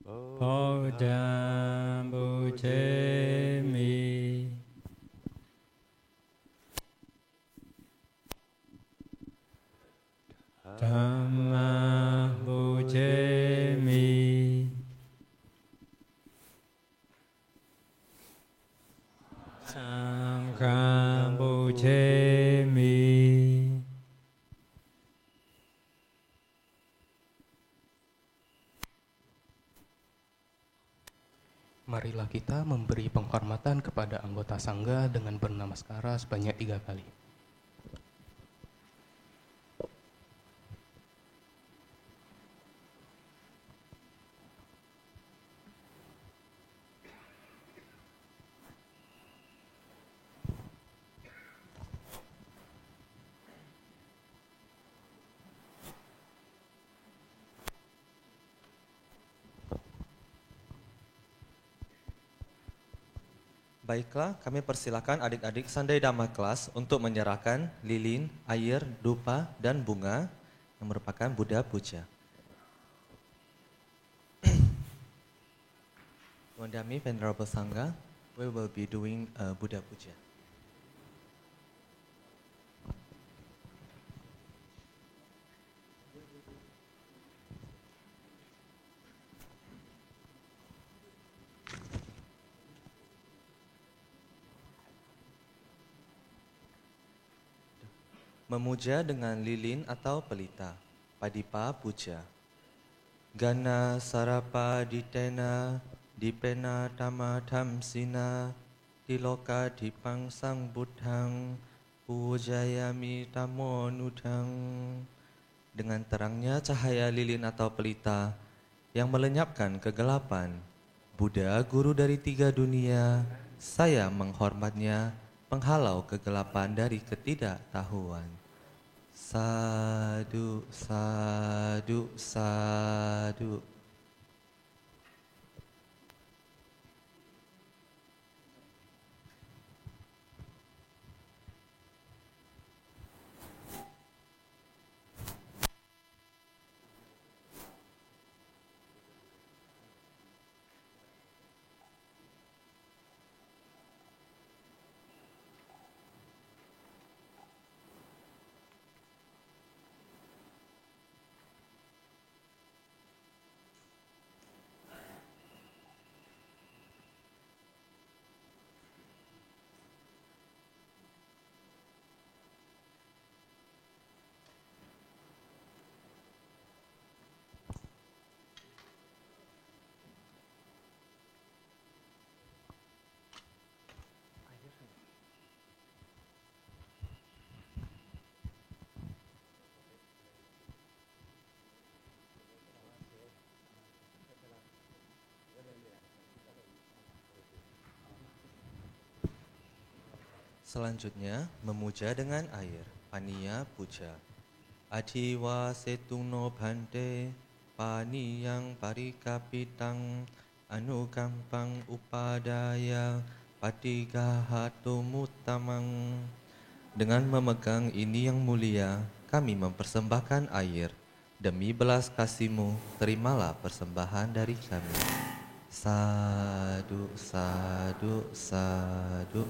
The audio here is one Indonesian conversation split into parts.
Bodham Bujemi Dhamma Bujemi Sangha Bujemi Marilah kita memberi penghormatan kepada anggota sangga dengan bernamaskara sebanyak 3 kali. Baiklah, kami persilakan adik-adik Sandai Dhamma kelas untuk menyerahkan lilin, air, dupa, dan bunga yang merupakan Buddha Puja. Wandami Venerable Sangha, we will be doing Buddha Puja. Memuja dengan lilin atau pelita, Padipa Puja. Gana sarapa ditena, dipena dhamma dhamsina, diloka dipang sang buddhang, pujayami dhammo nudhang. Dengan terangnya cahaya lilin atau pelita yang melenyapkan kegelapan, Buddha guru dari 3 dunia, saya menghormatnya, penghalau kegelapan dari ketidaktahuan. Sadu, sadu, sadu. Selanjutnya, memuja dengan air, Paniya Puja. Adiwa setungno bhante, paniyang parikapitang, anugampang upadaya, patigahatu muttamang. Dengan memegang ini yang mulia, kami mempersembahkan air. Demi belas kasih-Mu, terimalah persembahan dari kami. Sadu, sadu, sadu.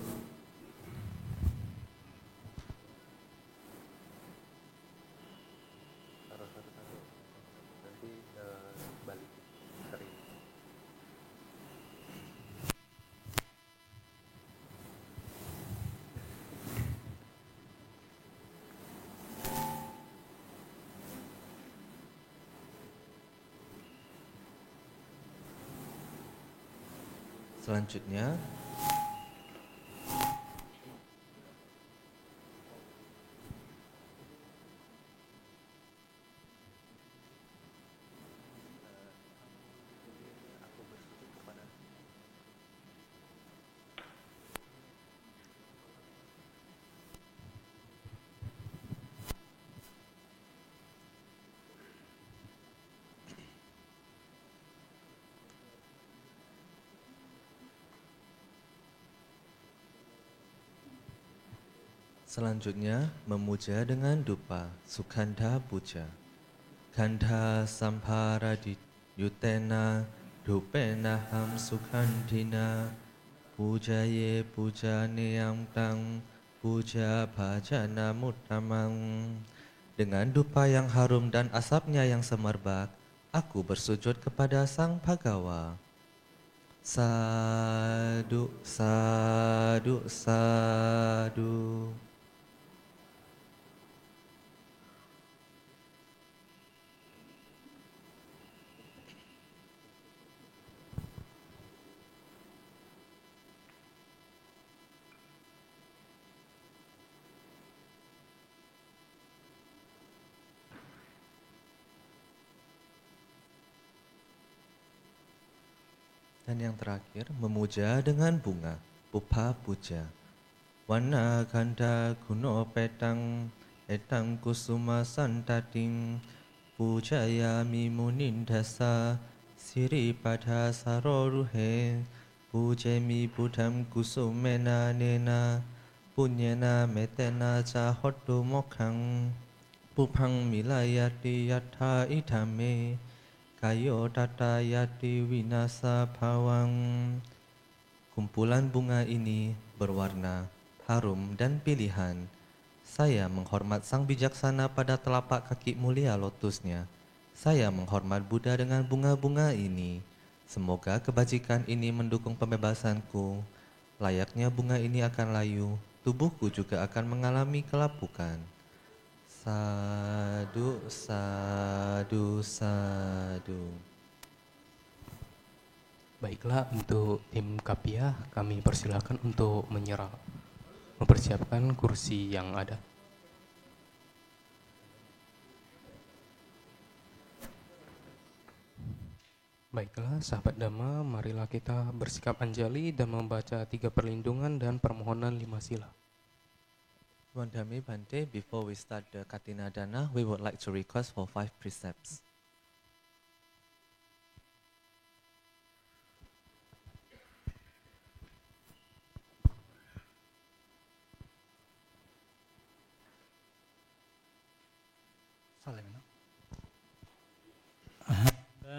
Selanjutnya, memuja dengan dupa, Sukhandha Puja. Gandha samphara yutena, Dupenaham sukhantina pujaye pujaneyam tang puja bhajana muttamang. Dengan dupa yang harum dan asapnya yang semerbak, aku bersujud kepada Sang Bhagawa. Sadu, sadu, sadu. Dan yang terakhir, memuja dengan bunga, pupa puja. Wana kanda kuno petang, etang kusuma santating, pujayami munindasa, siri pada saroruhe, pujemi budham kusumena nena, punyena metena cahotu mokhang, pupang milayati yatha idhame, kayo tata yati winasa bawang. Kumpulan bunga ini berwarna harum dan pilihan. Saya menghormat Sang Bijaksana pada telapak kaki mulia lotusnya. Saya menghormat Buddha dengan bunga-bunga ini. Semoga kebajikan ini mendukung pembebasanku. Layaknya bunga ini akan layu, tubuhku juga akan mengalami kelapukan. Sadu, sadu, sadu. Baiklah, untuk tim Kapia kami persilakan untuk mempersiapkan kursi yang ada. Baiklah, sahabat Dhamma, marilah kita bersikap anjali dan membaca 3 perlindungan dan permohonan 5 sila. Wandami Bante, before we start the Katina Dana, we would like to request for 5 precepts.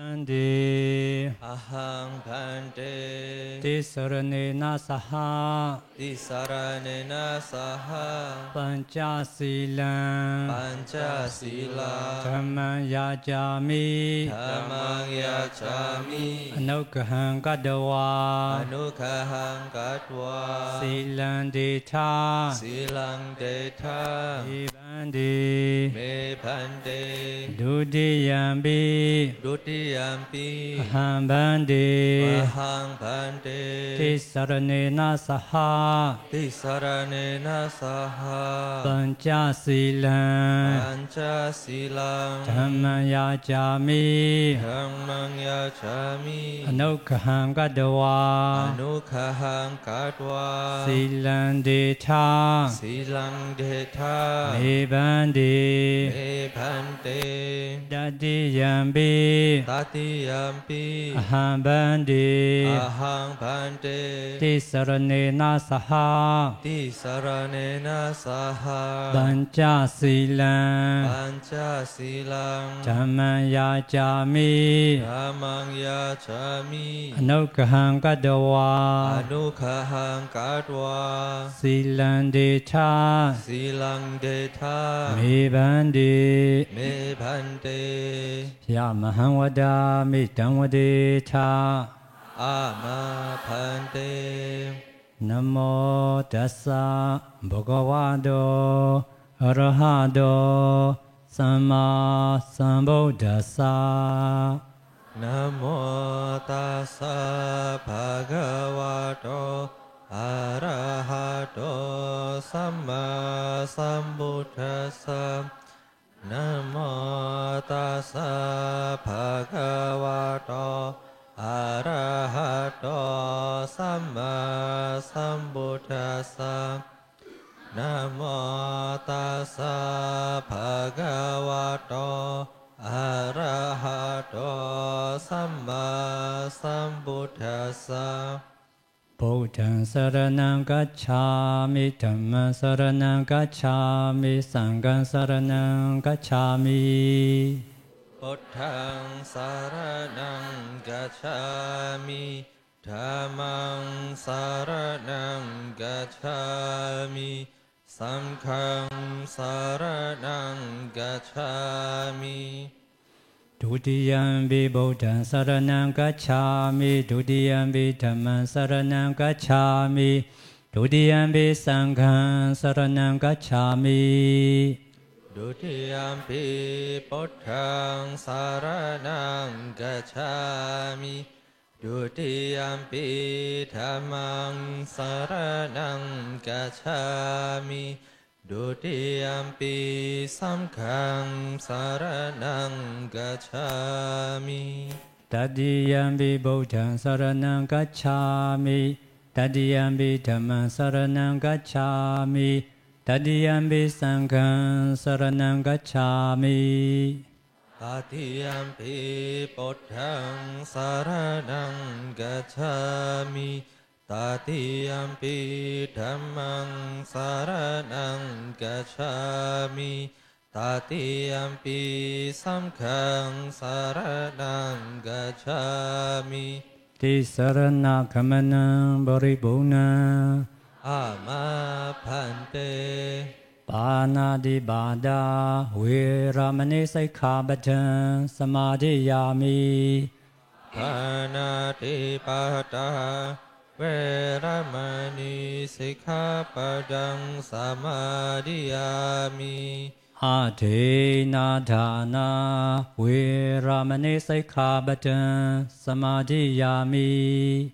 Bante Ahang Bante Tisaranena saha Tisaranena saha Pancasilang Pancasila Dhammang yajami Dhammang yacami Anukahang kadawa Anukahang katwa Silang ditha Silang detha Bante Me Bante Dudiyambi Dutiyampi Aham Bante Ahang Bante Tisaranena saha Tisaranena saha Pancasilang Pancasilang Dhammang yajami Dhammang yacami Anukahang kadawa Anukahang katwa Silang ditha Silang detha Me Bante Me Bante Dadiyambi Tatiyampi Aham Bante Ahang Bante Tisaranena saha Tisaranena saha Pancasilang Pancasilang Dhammang yajami Dhammang yacami Anukahang kadawa Anukahang katwa Silang ditha Silang detha Me Bante Me Bante Yamahang wadami Dhamma ditha Ama Bante Namo tassa bhagavato arahato samma sambuddhassa Namo tassa bhagavato arahato samma sambuddhassa Namo tassa bhagavato arahato samma sambuddhassa Namo tassa bhagavato arahato samma sambuddhassa Buddhaṃ saranam gacchāmi Dhammaṃ saranam gacchāmi Sanghaṃ saranam gacchāmi พุทธังสารนังกัจฉามิธัมมังสารนังกัจฉามิสังฆังสารนังกัจฉามิ Dutiyampi Buddhaṃ Saraṇaṃ Gacchāmi Dutiyampi Dhammaṃ Saraṇaṃ Gacchāmi Dutiyampi Saṅgham Saraṇaṃ Gacchāmi Dutiyampi Buddhaṃ Saraṇaṃ Gacchāmi Dutiyampi Dhammaṃ Saraṇaṃ Gacchāmi Dutiyampi Saṅgham Saraṇaṃ Gacchāmi Tatiyampi Buddhaṃ Saraṇaṃ Gacchāmi Tatiyampi Dhammaṃ Saraṇaṃ Gacchāmi Tatiyampi Saṅgham Saraṇaṃ Gacchāmi Tatiyampi Buddhaṃ Saraṇaṃ Gacchāmi Tatiyampi Dhammaṃ Saraṇaṃ Gacchāmi Tatiyampi Saṅgham Saraṇaṃ Gacchāmi Tisarana Kamanaṃ Paripurnaṃ Amaphante Pāṇādibādā Viramani Sikkhapadeṃ Samadhiyāmi Pāṇādibādā Viramani Sikkhapadeṃ Samadhiyāmi Adhinādhāna Viramani Sikkhapadeṃ Samadhiyāmi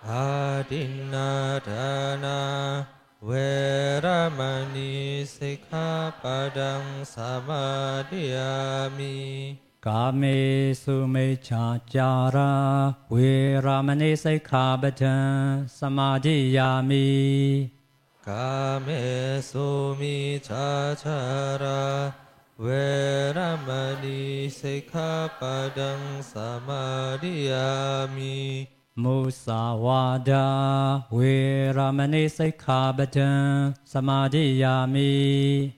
Adhinādhāna Viramani Sikkhapadeṃ Samadhiyāmi Kāmesu Miccācārā Viramani Sikkhapadeṃ Samadhiyāmi Kāmesu Miccācārā Viramani Sikkhapadeṃ Samadhiyāmi Musāvādā Viramani Sikkhapadeṃ Samadhiyāmi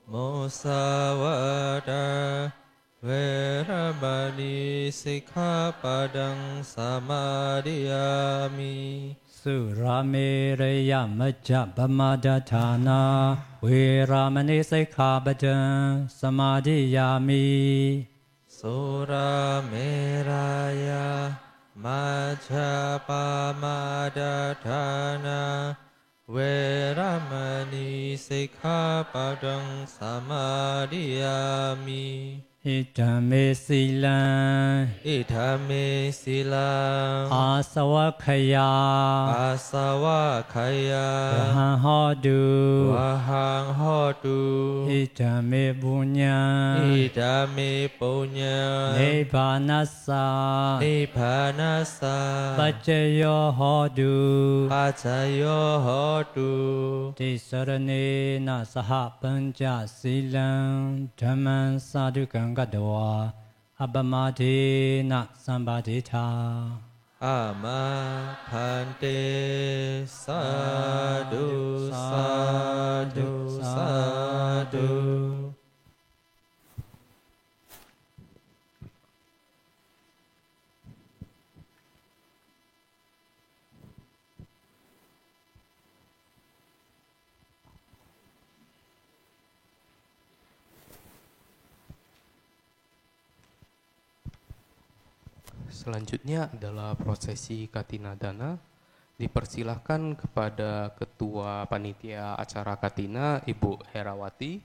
Musāvādā Viramani Sikkhapadeṃ Samadhiyāmi Surameraya Majjapamadatthāna Viramani Sikkhapadeṃ Samadhiyāmi Surameraya Majjapamadatthāna Viramani Sikkhapadeṃ Samadhiyāmi Itame Silaṃ Itame Silaṃ Asavakhaya Asavakhaya Vahang Hotu Vahang Hotu Itame Punyam Idame Punya Nibbanassa Nibbanassa Paccaya Hotu Pacayo Hotu Tisaranena Saha Panca Silaṃ Dhammaṃ Sadhukam Gadavā Abhamadena Sambadhita Amaphante Sadhu Sadhu Sadhu Selanjutnya adalah prosesi Katinadana. Dipersilahkan kepada Ketua Panitia Acara Katina, Ibu Herawati,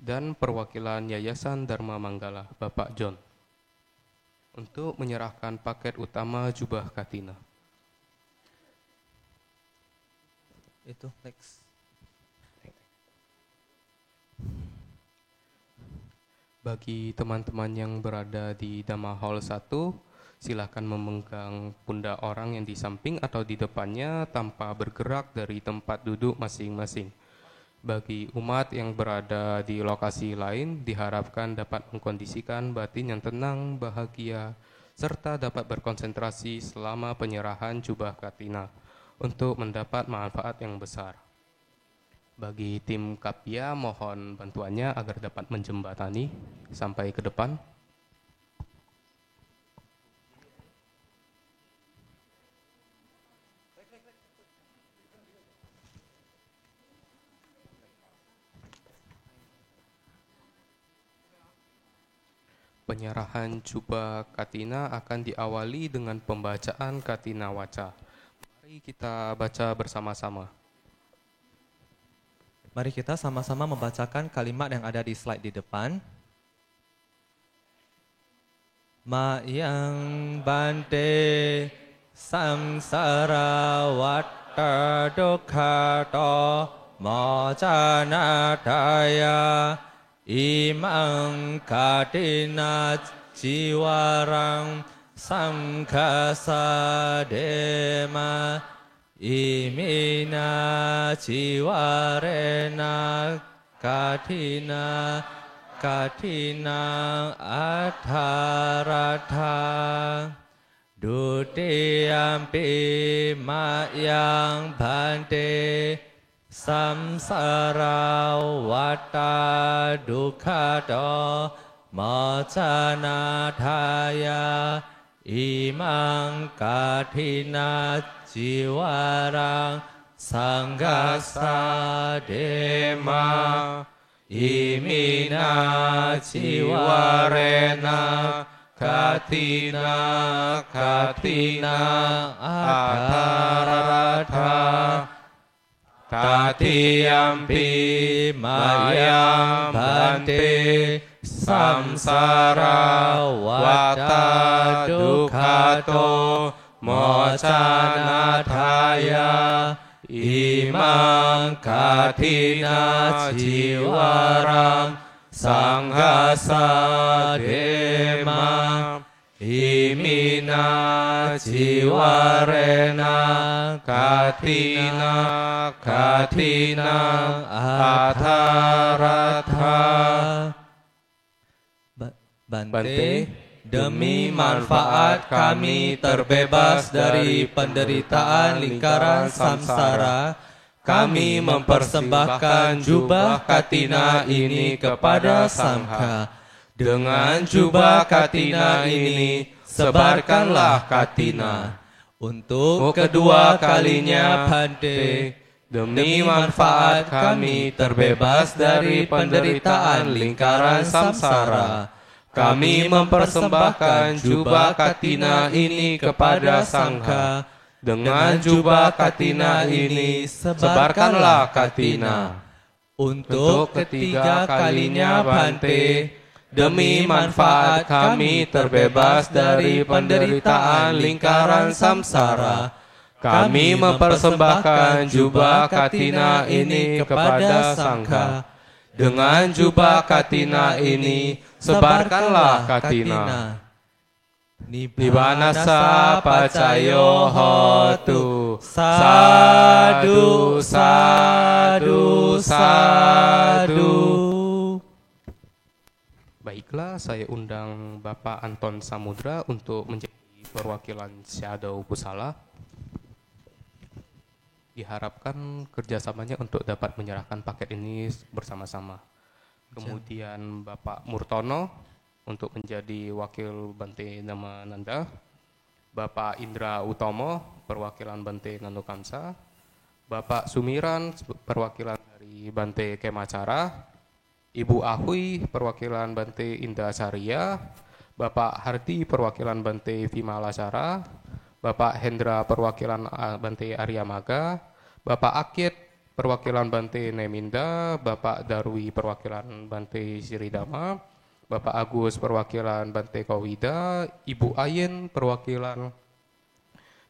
dan perwakilan Yayasan Dharma Manggala, Bapak John, untuk menyerahkan paket utama jubah Katina. Itu next. Bagi teman-teman yang berada di Dhamma Hall 1, silakan memegang pundak orang yang di samping atau di depannya tanpa bergerak dari tempat duduk masing-masing. Bagi umat yang berada di lokasi lain, diharapkan dapat mengkondisikan batin yang tenang, bahagia, serta dapat berkonsentrasi selama penyerahan jubah Katina untuk mendapat manfaat yang besar. Bagi tim Kapia, mohon bantuannya agar dapat menjembatani sampai ke depan. Penyerahan jubah katina akan diawali dengan pembacaan katina waca. Mari kita baca bersama-sama. Mari kita sama-sama membacakan kalimat yang ada di slide di depan. Mayang bante samsara watta dukkha to mocana daya imang katina jiwarang samkhasa dema imina jiwarena katina atharatha dutiyampi mayang bante samsara watta dukkhato mocana daya imang katina jiwarang sanggasa dema imina jiwarena katina atharatha tatiyampi mayang bante samsara watta dukkhato mocana daya imang katina jiwarang sanghasa dema imina jiwarena katina atharatha. Bante, demi manfaat kami terbebas dari penderitaan lingkaran samsara, kami mempersembahkan jubah katina ini kepada Sangha. Dengan jubah katina ini, sebarkanlah katina. Untuk kedua kalinya, Bante, demi manfaat kami terbebas dari penderitaan lingkaran samsara, kami mempersembahkan jubah katina ini kepada Sangha. Dengan jubah katina ini, sebarkanlah katina. Untuk ketiga kalinya, Bante, demi manfaat kami terbebas dari penderitaan lingkaran samsara, kami mempersembahkan jubah katina ini kepada Sangha. Dengan jubah katina ini, sebarkanlah katina. Nibbanasa pacayo hotu. Sadu, sadu, sadu. Baiklah, saya undang Bapak Anton Samudra untuk menjadi perwakilan Shadow Pusala. Diharapkan kerjasamanya untuk dapat menyerahkan paket ini bersama-sama. Kemudian Bapak Murtono untuk menjadi wakil Bante Namananda. Bapak Indra Utomo, perwakilan Bante Nanukamsa. Bapak Sumiran, perwakilan dari Bante Kemacara. Ibu Ahui, perwakilan Bante Indah Saria. Bapak Hardi, perwakilan Bante Vimalasara. Bapak Hendra, perwakilan Bante Arya Maga. Bapak Akit, perwakilan Bante Neminda. Bapak Darwi, perwakilan Bante Siridama. Bapak Agus, perwakilan Bante Kowida. Ibu Ayen, perwakilan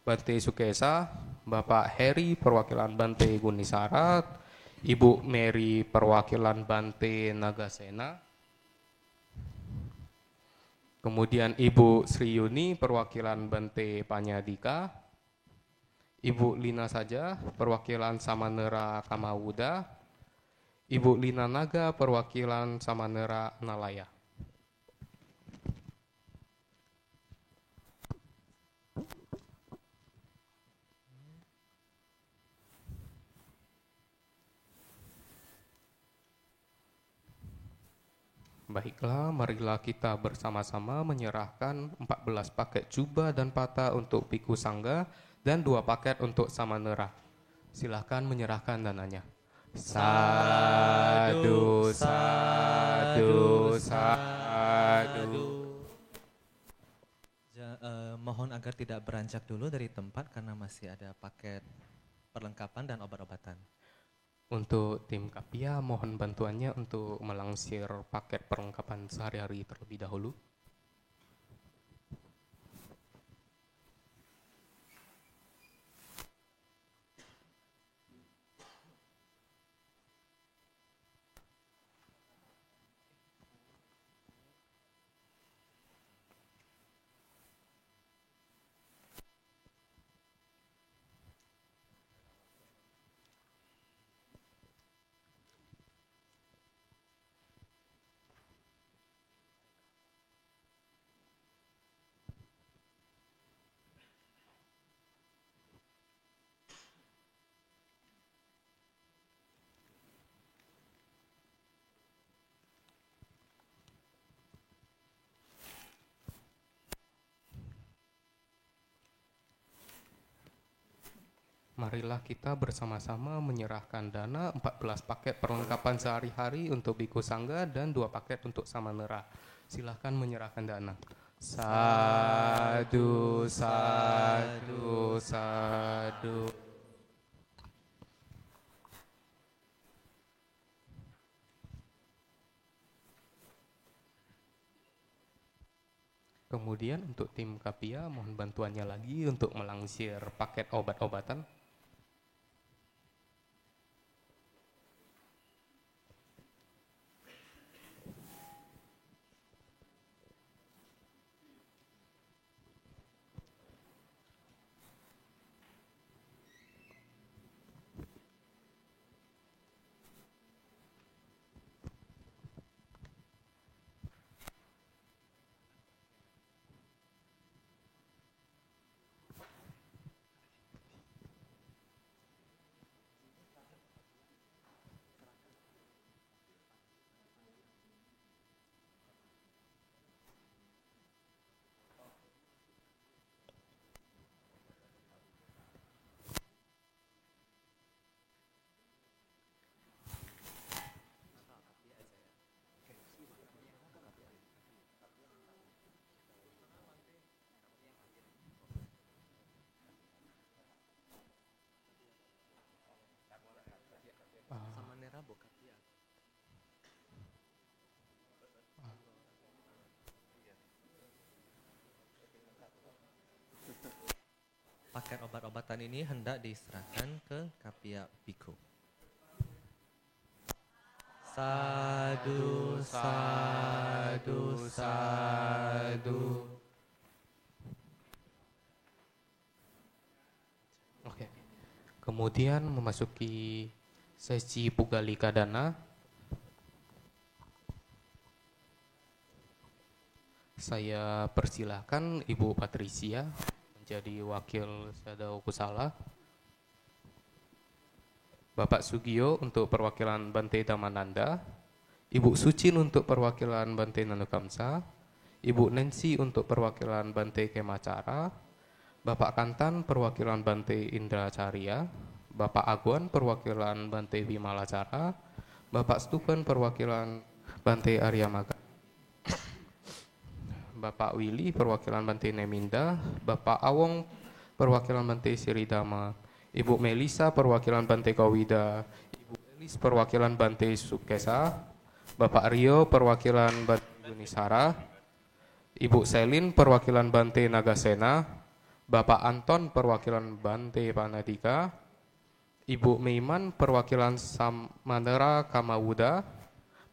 Bante Sukesa. Bapak Heri, perwakilan Bante Gunisarat. Ibu Mary, perwakilan Bante Nagasena. Kemudian Ibu Sri Yuni, perwakilan Bante Panyadika. Ibu Lina Saja, perwakilan Samanera Kamawuda. Ibu Lina Naga, perwakilan Samanera Nalaya. Baiklah, marilah kita bersama-sama menyerahkan 14 paket jubah dan pata untuk Biku Sangga dan 2 paket untuk Samanera. Silahkan menyerahkan dananya. Sadu, sadu, sadu. Mohon agar tidak beranjak dulu dari tempat karena masih ada paket perlengkapan dan obat-obatan. Untuk tim Kapia, mohon bantuannya untuk melangsir paket perlengkapan sehari-hari terlebih dahulu. Marilah kita bersama-sama menyerahkan dana 14 paket perlengkapan sehari-hari untuk Biku Sangga dan 2 paket untuk Samanera. Silahkan menyerahkan dana. Sadu, sadu, sadu. Kemudian untuk tim Kapia, mohon bantuannya lagi untuk melangsir paket obat-obatan. Samanera bukan? Paket obat-obatan ini hendak diserahkan ke Kapia Biku. Sadu, sadu, sadu. Oke. Kemudian memasuki sesi Pugalika Dana. Saya persilahkan Ibu Patricia menjadi wakil Sadao Kusala. Bapak Sugio untuk perwakilan Bante Damananda, Ibu Sucin untuk perwakilan Bante Nanukamsa, Ibu Nancy untuk perwakilan Bante Kemacara, Bapak Kantan perwakilan Bante Indracarya, Bapak Aguan perwakilan Bante Vimalacara, Bapak Stupen perwakilan Bante Aryamaga, Bapak Willy perwakilan Bante Neminda, Bapak Awong perwakilan Bante Siridama, Ibu Melisa perwakilan Bante Kawida, Ibu Elis perwakilan Bante Sukesa, Bapak Rio perwakilan Bante Yunisara, Ibu Selin perwakilan Bante Nagasena, Bapak Anton perwakilan Bante Panadika, Ibu Meiman perwakilan Samanera Kamawuda,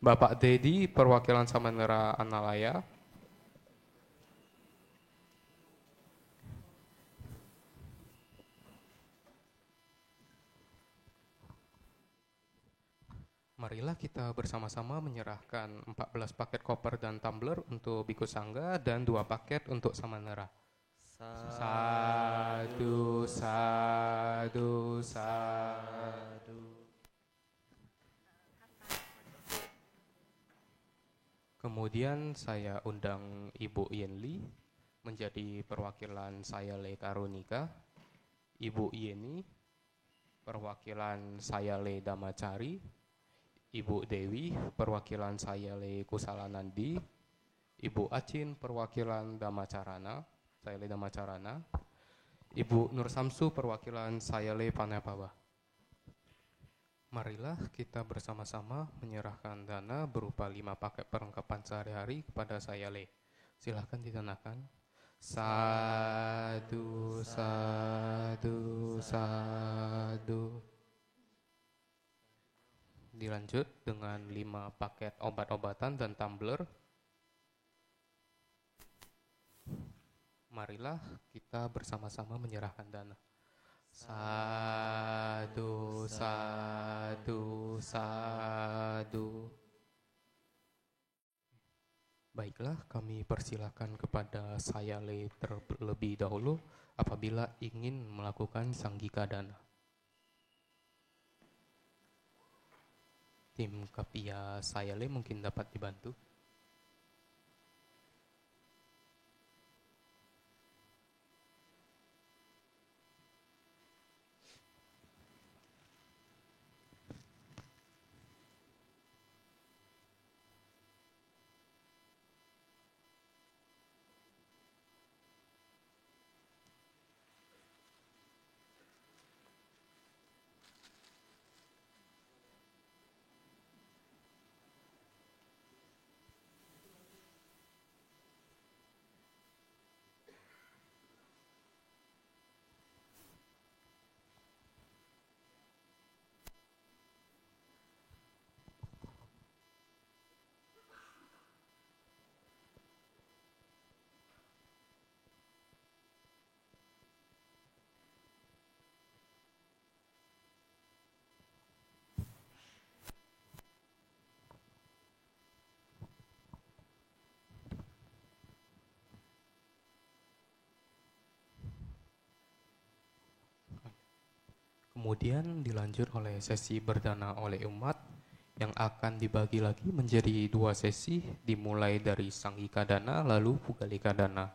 Bapak Dedi perwakilan Samanera Analaya, marilah kita bersama-sama menyerahkan 14 paket koper dan tumbler untuk Biku Sangga dan 2 paket untuk Samanera. Sadu, sadu, sadu. Kemudian saya undang Ibu Yenli menjadi perwakilan saya Le Karunika, Ibu Yeni perwakilan saya Le Damacari, Ibu Dewi perwakilan saya Le Kusalanandi, Ibu Acin perwakilan Damacarana, Sayale Dhammacarana. Ibu Nur Samsu perwakilan Sayale Panapaba. Marilah kita bersama-sama menyerahkan dana berupa 5 paket perlengkapan sehari-hari kepada Sayale. Silahkan ditanakan. Sadu, sadu, sadu. Dilanjut dengan 5 paket obat-obatan dan tumbler. Marilah kita bersama-sama menyerahkan dana. Sadu, sadu, sadu. Baiklah, kami persilakan kepada Sayale terlebih dahulu apabila ingin melakukan sanggika dana. Tim Kapia Sayale mungkin dapat dibantu. Kemudian dilanjut oleh sesi berdana oleh umat yang akan dibagi lagi menjadi 2 sesi, dimulai dari sanggika dana lalu pugalika dana.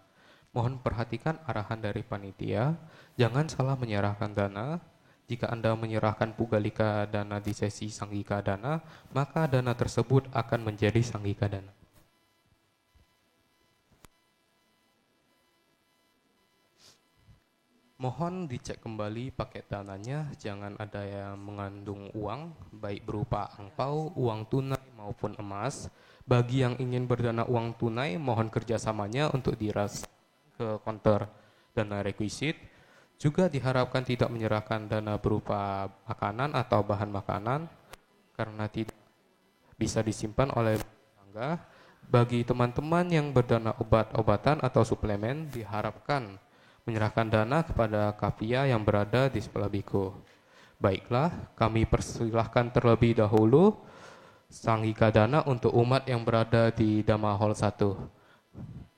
Mohon perhatikan arahan dari panitia, jangan salah menyerahkan dana. Jika Anda menyerahkan pugalika dana di sesi sanggika dana, maka dana tersebut akan menjadi sanggika dana. Mohon dicek kembali paket dananya, jangan ada yang mengandung uang, baik berupa angpau, uang tunai maupun emas. Bagi yang ingin berdana uang tunai, mohon kerjasamanya untuk diras ke konter dana rekwisit. Juga diharapkan tidak menyerahkan dana berupa makanan atau bahan makanan, karena tidak bisa disimpan oleh tangga. Bagi teman-teman yang berdana obat-obatan atau suplemen, diharapkan menyerahkan dana kepada kapia yang berada di sebelah biku. Baiklah, kami persilahkan terlebih dahulu sanggika dana untuk umat yang berada di Dhamma Hall 1.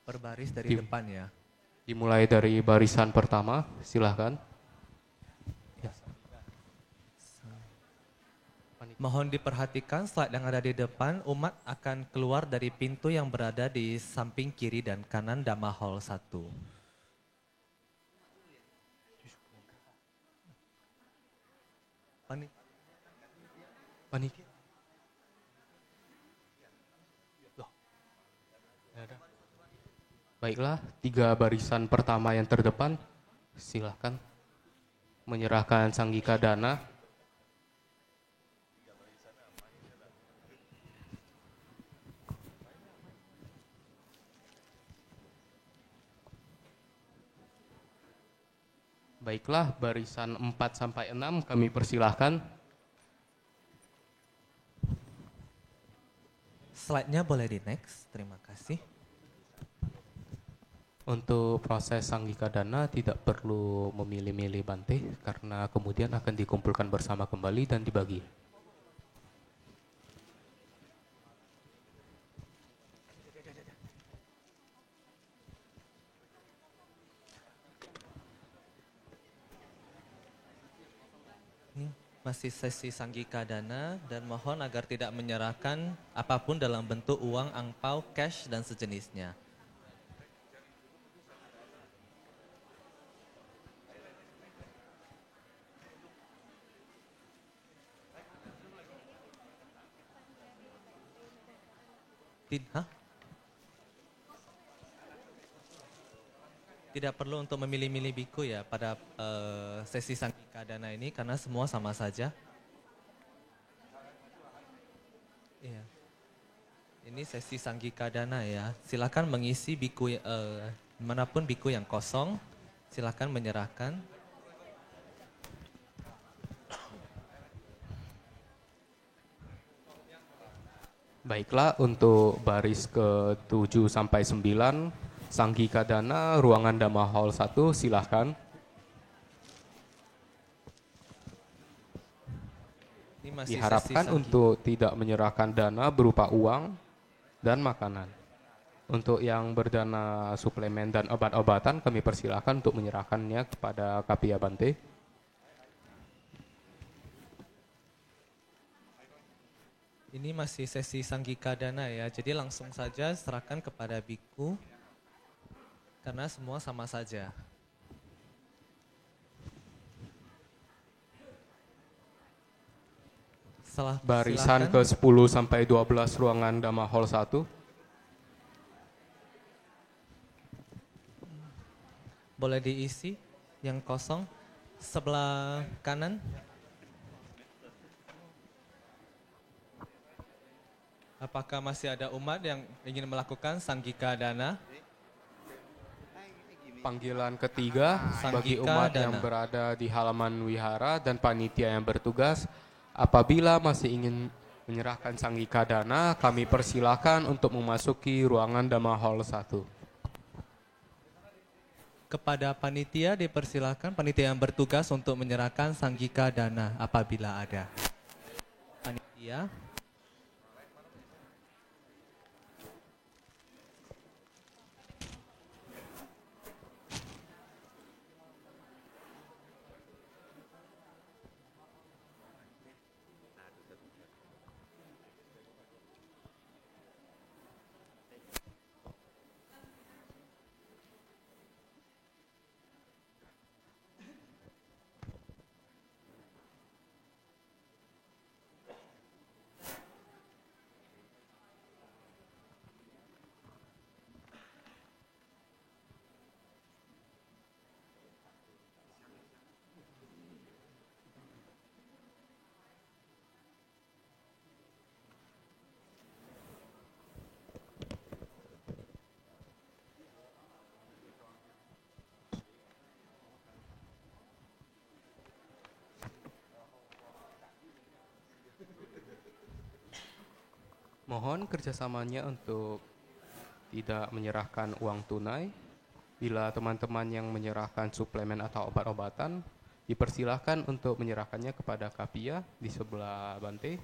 Berbaris dari depan ya. Dimulai dari barisan pertama, silahkan. Mohon diperhatikan slide yang ada di depan, umat akan keluar dari pintu yang berada di samping kiri dan kanan Dhamma Hall 1. Panitia. Baiklah, 3 barisan pertama yang terdepan, silahkan menyerahkan sanggika dana. Baiklah, barisan 4 sampai 6 kami persilahkan. Slide-nya boleh di next, terima kasih. Untuk proses sanggika dana tidak perlu memilih-milih bante karena kemudian akan dikumpulkan bersama kembali dan dibagi. Masih sesi sanggika dana dan mohon agar tidak menyerahkan apapun dalam bentuk uang, angpau, cash, dan sejenisnya. Hah? Tidak perlu untuk memilih-milih biku ya pada sesi Sanghika Dana ini karena semua sama saja. Iya. Ini sesi Sanghika Dana ya. Silakan mengisi biku manapun biku yang kosong, silakan menyerahkan. Baiklah, untuk baris ke-7 sampai 9, Sanghika Dana, ruangan Dhamma Hall 1, silahkan. Ini masih Diharapkan sesi untuk tidak menyerahkan dana berupa uang dan makanan. Untuk yang berdana suplemen dan obat-obatan, kami persilahkan untuk menyerahkannya kepada Kapia Bante. Ini masih sesi Sanghika Dana ya, jadi langsung saja serahkan kepada biku karena semua sama saja. Barisan Silakan. ke-10 sampai 12 ruangan Dhamma Hall 1. Boleh diisi yang kosong sebelah kanan. Apakah masih ada umat yang ingin melakukan Sanghika Dana? Panggilan ketiga bagi Sanghika umat Dana. yang berada di halaman wihara dan panitia yang bertugas, apabila masih ingin menyerahkan Sanghika Dana, kami persilakan untuk memasuki ruangan Dhamma Hall 1. Kepada panitia dipersilakan, panitia yang bertugas untuk menyerahkan Sanghika Dana apabila ada. Panitia. Mohon kerjasamanya untuk tidak menyerahkan uang tunai. Bila teman-teman yang menyerahkan suplemen atau obat-obatan, dipersilahkan untuk menyerahkannya kepada Kapia di sebelah Bante.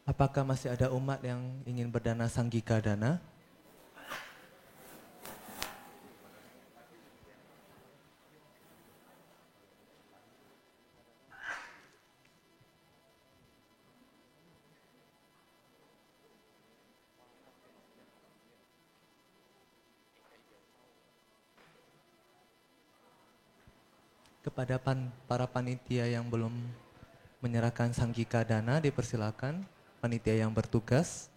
Apakah masih ada umat yang ingin berdana Sanghika Dana? Kepada para panitia yang belum menyerahkan Sanghika Dana, dipersilakan panitia yang bertugas.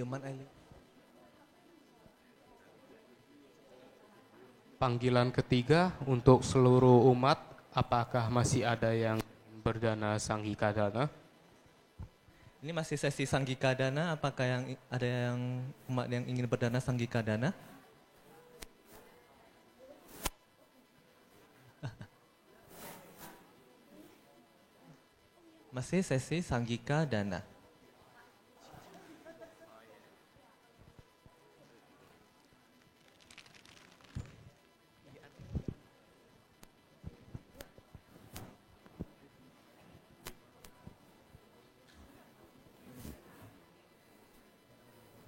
Umat Aili. Panggilan ketiga untuk seluruh umat, apakah masih ada yang berdana Sanghika Dana? Ini masih sesi Sanghika Dana, apakah ada yang umat yang ingin berdana Sanghika Dana? Masih sesi Sanghika Dana.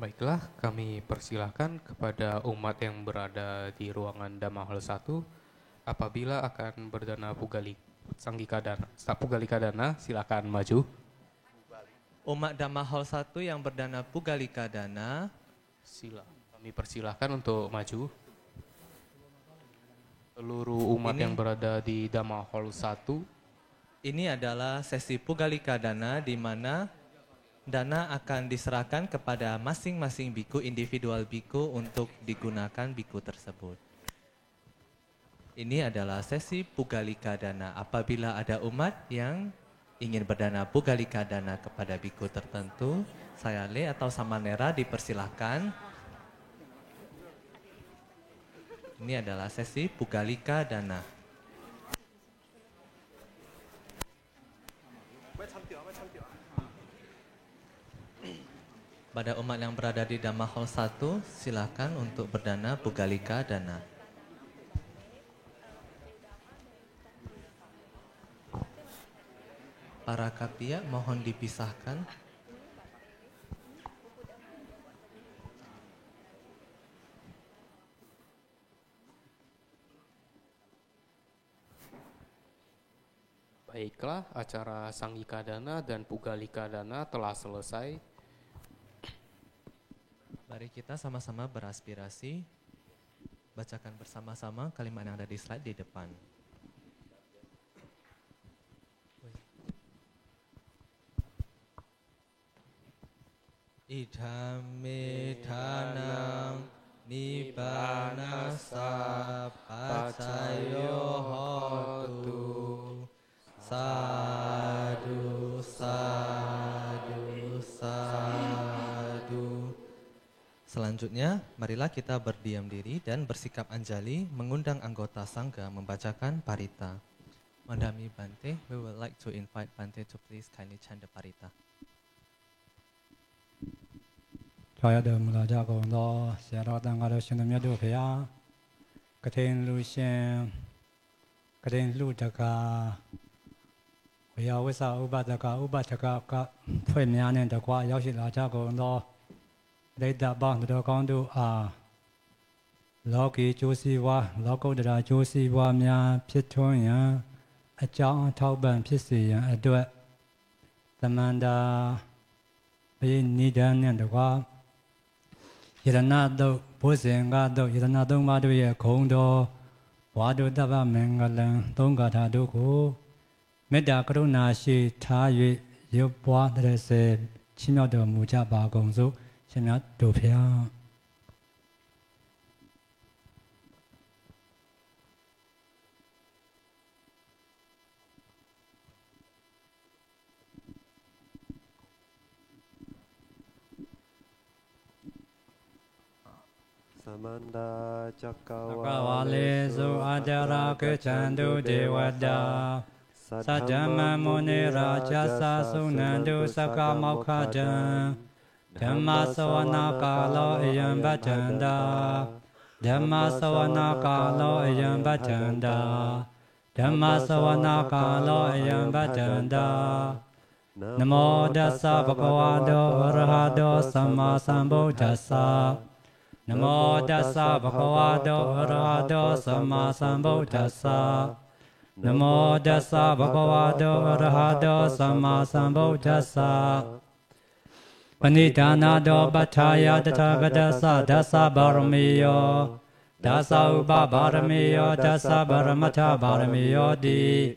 Baiklah, kami persilahkan kepada umat yang berada di ruangan Dhamma Hall 1 apabila akan berdana Sanghika Dana, silakan maju. Umat Dhamma Hall 1 yang berdana Puggalika Dana, Sila, kami persilahkan untuk maju. Seluruh umat yang berada di Dhamma Hall 1. Ini adalah sesi Puggalika Dana di mana dana akan diserahkan kepada masing-masing biku, individual biku untuk digunakan biku tersebut. Ini adalah sesi Puggalika Dana. Apabila ada umat yang ingin berdana Puggalika Dana kepada biku tertentu, Sayale atau Samanera dipersilahkan. Ini adalah sesi Puggalika Dana. Pada umat yang berada di Dhamma Hall 1, silakan untuk berdana Puggalika Dana. Para kapia mohon dipisahkan. Baiklah, acara Sanghika Dana dan Puggalika Dana telah selesai. Mari kita sama-sama beraspirasi. Bacakan bersama-sama kalimat yang ada di slide di depan. Idhame dhanang nibbanasa pacayo hotu. Sadu, sadu, sadu. Selanjutnya, marilah kita berdiam diri dan bersikap anjali mengundang anggota Sangha membacakan parita. Mandami Bante, we would like to invite Bante to please kindly chant the parita. ကြောက်ရတော်မူလာကြကုန်သောဆရာတော်တန်ခါတော်ရှင်သူမြတ်တို့ဖေဟာကထိန်လူရှင်ကထိန်လူတကာဝေယဝိသဥပဒကဥပဒကကဖွဲ့များနဲ့တကွာရောက်ရှိလာကြကုန်သောဒိဋ္ဌပေါင်းတော်ကောင်းတို့အားလောကီကျိုးစီးပွားလောကုတ္တရာကျိုးစီးပွားများဖြစ်ထွန်းရန်အကြောင်းအထောက်ပံ့ဖြစ်စေရန်အတွက်သမန္တာဘေးနိဒန်းနဲ့တကွာယရဏတုတ်ဘုဇင်္ဂတုတ်ယရဏသုံးပါးတို့ရဲ့ခုံတော်ဝါဒုတ္တဗမင်္ဂလံသုံးဂါထာတို့ကိုမေတ္တာကရုဏာရှိထား၍ရုပ်ပွားတဲ့စေချီးမြှောက်တော်မူကြပါကုန်စို့ရှင်မြတ်တို့ဖျား Samanda Cakawalesu Ajara Kechandu Dewada Sajama Muni Rajasa Sunandu Sakamokhajan Dhamma Sawana Kalo Iyam Bhajanda Dhamma Sawana Kalo Iyam Bhajanda Dhamma Sawana Kalo Iyam Bhajanda Namo Dasa Bhagavato Arahato Samma Sambuddhassa Namo Dasa Bhagavato Arahato Samma Sambuddhassa Namo Dasa Bhagavato Arahato Samma Sambuddhassa Panidana do Bhattaya Tathagata Dasa Baramiyo Dasa Upa Baramiyo Dasa Baramata Baramiyo Di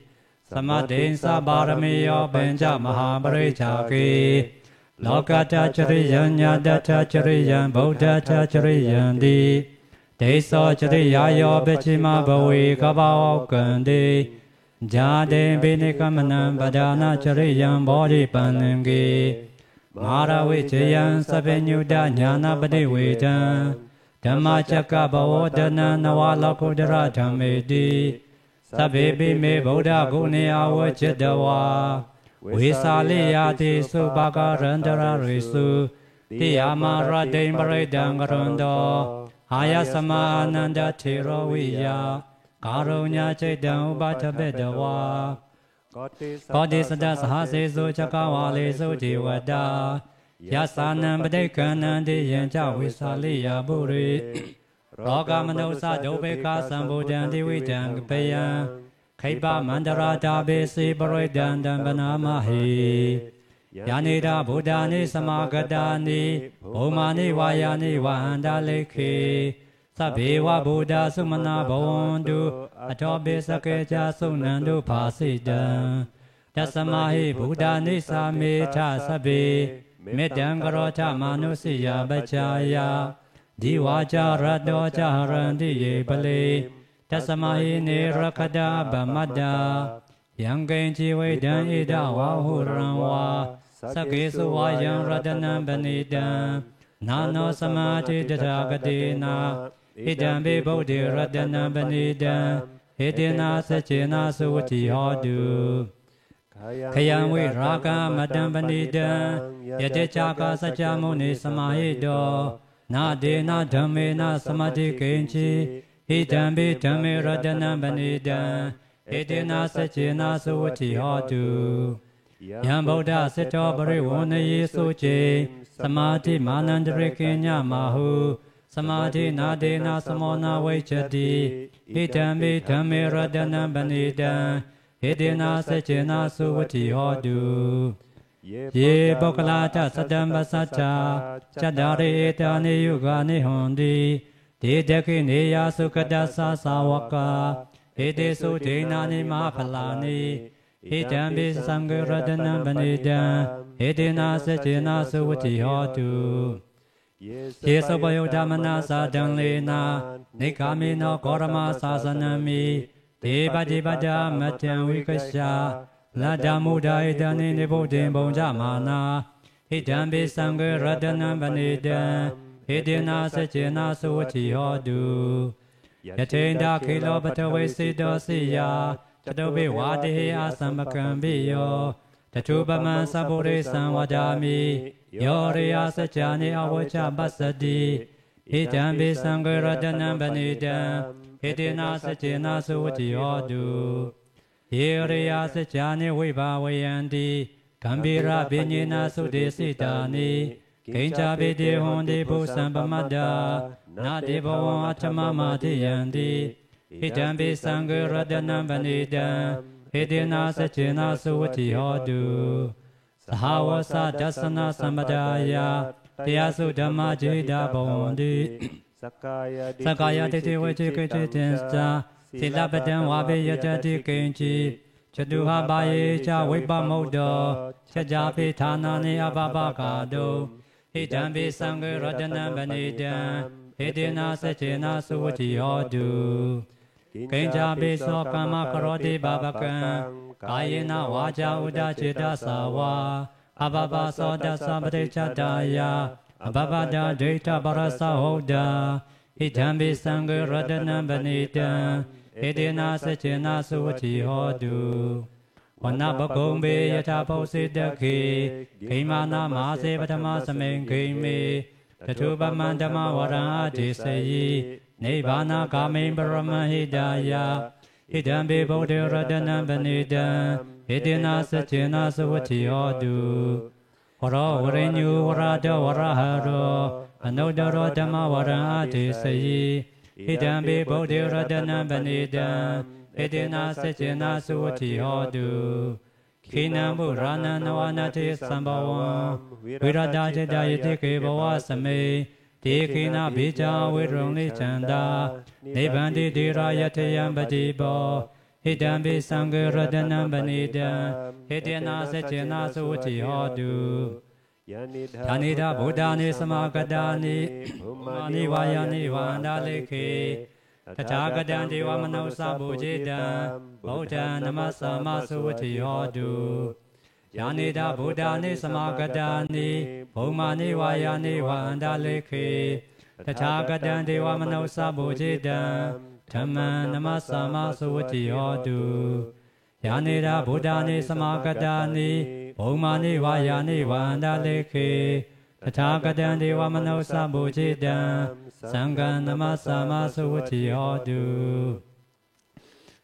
Samadhinsa Baramiyo Benja Mahabharijaki Lokata Chariyan Yadata Chariyan Buddhata Chariyan Di Deso Chariyayo Bechima Bhavi Kabao Kandi Jade Vinikamanam Badana Chariyan Bodhi Panangi Maravichayan Sabinyuda Jnana Badivijan Dhamma Chakka Bhavodana Navalakudara Dhammedi Sabhibi Me Buddha Guni Avachidava Visaliyati Subhagarandara Risu Tiyamara Dimbaridangarando Ayasama Ananda Thiroviya Karunya Chaitan Ubhatabedava Kodisada Sahasesu Chakawalesu Jivada Yasanam Badikanandi Yanja Visaliya Buri Rogamanosa Dobeka Sambudandi Vidangpayan Khaipa Mandara Dabesi Baridandam Banamahi Yanida Buddhani Samagadani Bhumani Vayani Vandaliki Sabiwa Buddha Sumana Bhavandu Atobe Sakeja Sunandu Pasida Dasamahi Buddha Nisa Meta Sabi Medangarota Manusiya Bachaya Diwaja Radoja Randi Bali Dasamahi Nirakada Bamada Yangenji Vedan Ida Wahuranwa Sakisu Vayan Radanam Banidam Nano Samati Datagadina Idam Bibodi Radanam Banidam Idina Sachina Suti Hodu Kayam Raga Madam Banidam Yadechaka Sachamuni Samahido Nadina Dhamina Samati Kenchi Idam Bitami Radanam Banidam Idina Sachina Suti Hodu Yamboda Sito Bariwana Yesuchi Samadhi Manandrikinya Mahu Samadhi Nadina Samona Vaichadi Idami Dhammi Radana Banida Idina Sachina Suti Hodu Ye Bokalata Sadamba Sacha Chadari Etani Yugani Hondi Didaki Niya Sukadasa Sawaka Idisu Dinani Mahalani Idambi Sangaradana Banida Idina Sachina Suti Hodu Yesabayo Damana Sadanlina Nikamino Korama Sasanami Debadibada Matian Vikasha Ladamuda Idani Nibudim Bonjamana Idambi Sangaradana Banida Idina Sachina Suti Hodu Yatinda Kilo Batawesido Siya Tadobi Wadi Asamakambio Tatubaman Saburi Sanwadami Yoria Sachani Awacha Basadi Idambi Sangaradana Banida Idina Sachina Suti Hodu Yoria Sachani Viva Vayandi Kambira Binina Sudesitani Kinja Bidi Hondi Busambamada Nadi Bhavan Atama Madhyandi Idambi Sangaradana Banida Idina Sachina Suti Hodu Sahawasa Dasana Samadaya Tiyasu Dhamma Jida Bhondi Sakaya Titi Vajikiti Tinsta Silabadan Wabi Yatati Kinchi Chaduha Baye Cha Vipa Modo Chajapi Tanani Ababakado Idambi Sangaradana Banida Idina Sachina Suti Hodu Kinjabi Sokama Karoti Babakan Kayina Waja Uda Chita Sawa Ababa Soda Sabri Chataya Ababada Dita Barasa Hoda Idambi Sangaradana Banida Idina Sachina Suti Hodu Wanabakumbi Yataposidaki Kimana Masi Patama Samin Kimi Tatuba Mandama Vara Adisayi Nibana Kamin Brahma Hidaya Idambi Bodhi Radana Banida Idina Sachina Suti Hodu Vara Varenyu Varada Varaharo Anodara Dhamma Vara Adisayi Idambi Bodhi Radana Banida Idina Sachina Suti Hodu Kinambu Rana Navanati Sambhavam Viradaja Dayati Bhavasame Tikina Bija Virunli Chanda Nibandi Dirayati Yambadibo Idambi Sangaradana Banida Idina Sachina Suti Hodu Tanida Buddhani Samagadani Mani Vayani Vandaliki Tatagadan Diwamano Sabujida Bodha Namasama Suti Hodu Yanida Buddhani Samagadani Bhumani Vayani Vandaliki Tatagadan Diwamano Sabujida Tama Namasama Suti Hodu Yanida Buddhani Samagadani Bhumani Vayani Vandaliki Tatagadan Diwamano Sabujida Sangha Namasama Suti Hodu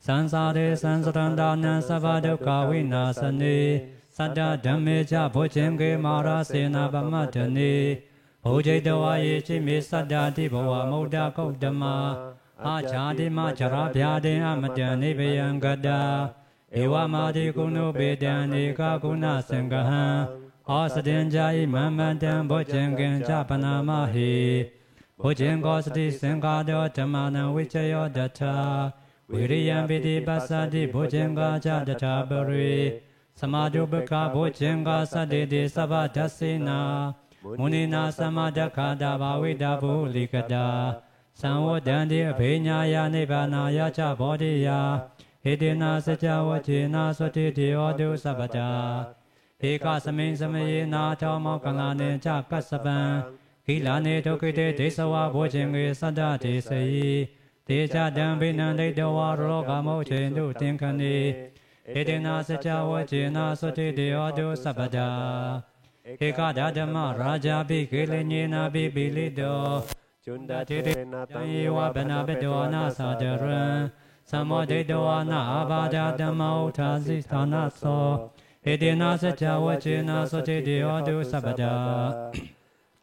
Sansare Sansarandana Savaduka Vinasani Sada Dhammeja Bhojenge Mara Sena Bamatani Bhojedawaye Chimi Sada Dibhava Moda Kodama Achadi Machara Bhyade Amadani Vyangada Ewa Madi Kuno Bedani Kakuna Sangaha Asadinjai Mamadam Bojangin Japanamahi Bojango Sati Sangado Tamana Vichayo Data Viriyam Vidi Basadi Bojanga Jadata Bari Samadubaka Bojanga Sadidi Sabadasina Munina Samadakada Bavida Bulikada Sanvodandi Abhinyaya Nibanaya Chabodiya Hidina Sajavajina Sotiti Odu Sabada Eka Samin Samayina Tamakalane Chakasaban Kilane Tokite Desawa Bojangi Sadati Sayi Deja Dambinan Dedawa Rogamo Chendu Tinkani Hidina Sajavajina Sotiti Odu Sabada Eka Dadama Raja Bikilinina Bibilido Chunda Tirina Tayiwa Benabedoana Sadaran Samodedoana Abada Dama Utazistana So Hidina Sajavajina Sotiti Odu Sabada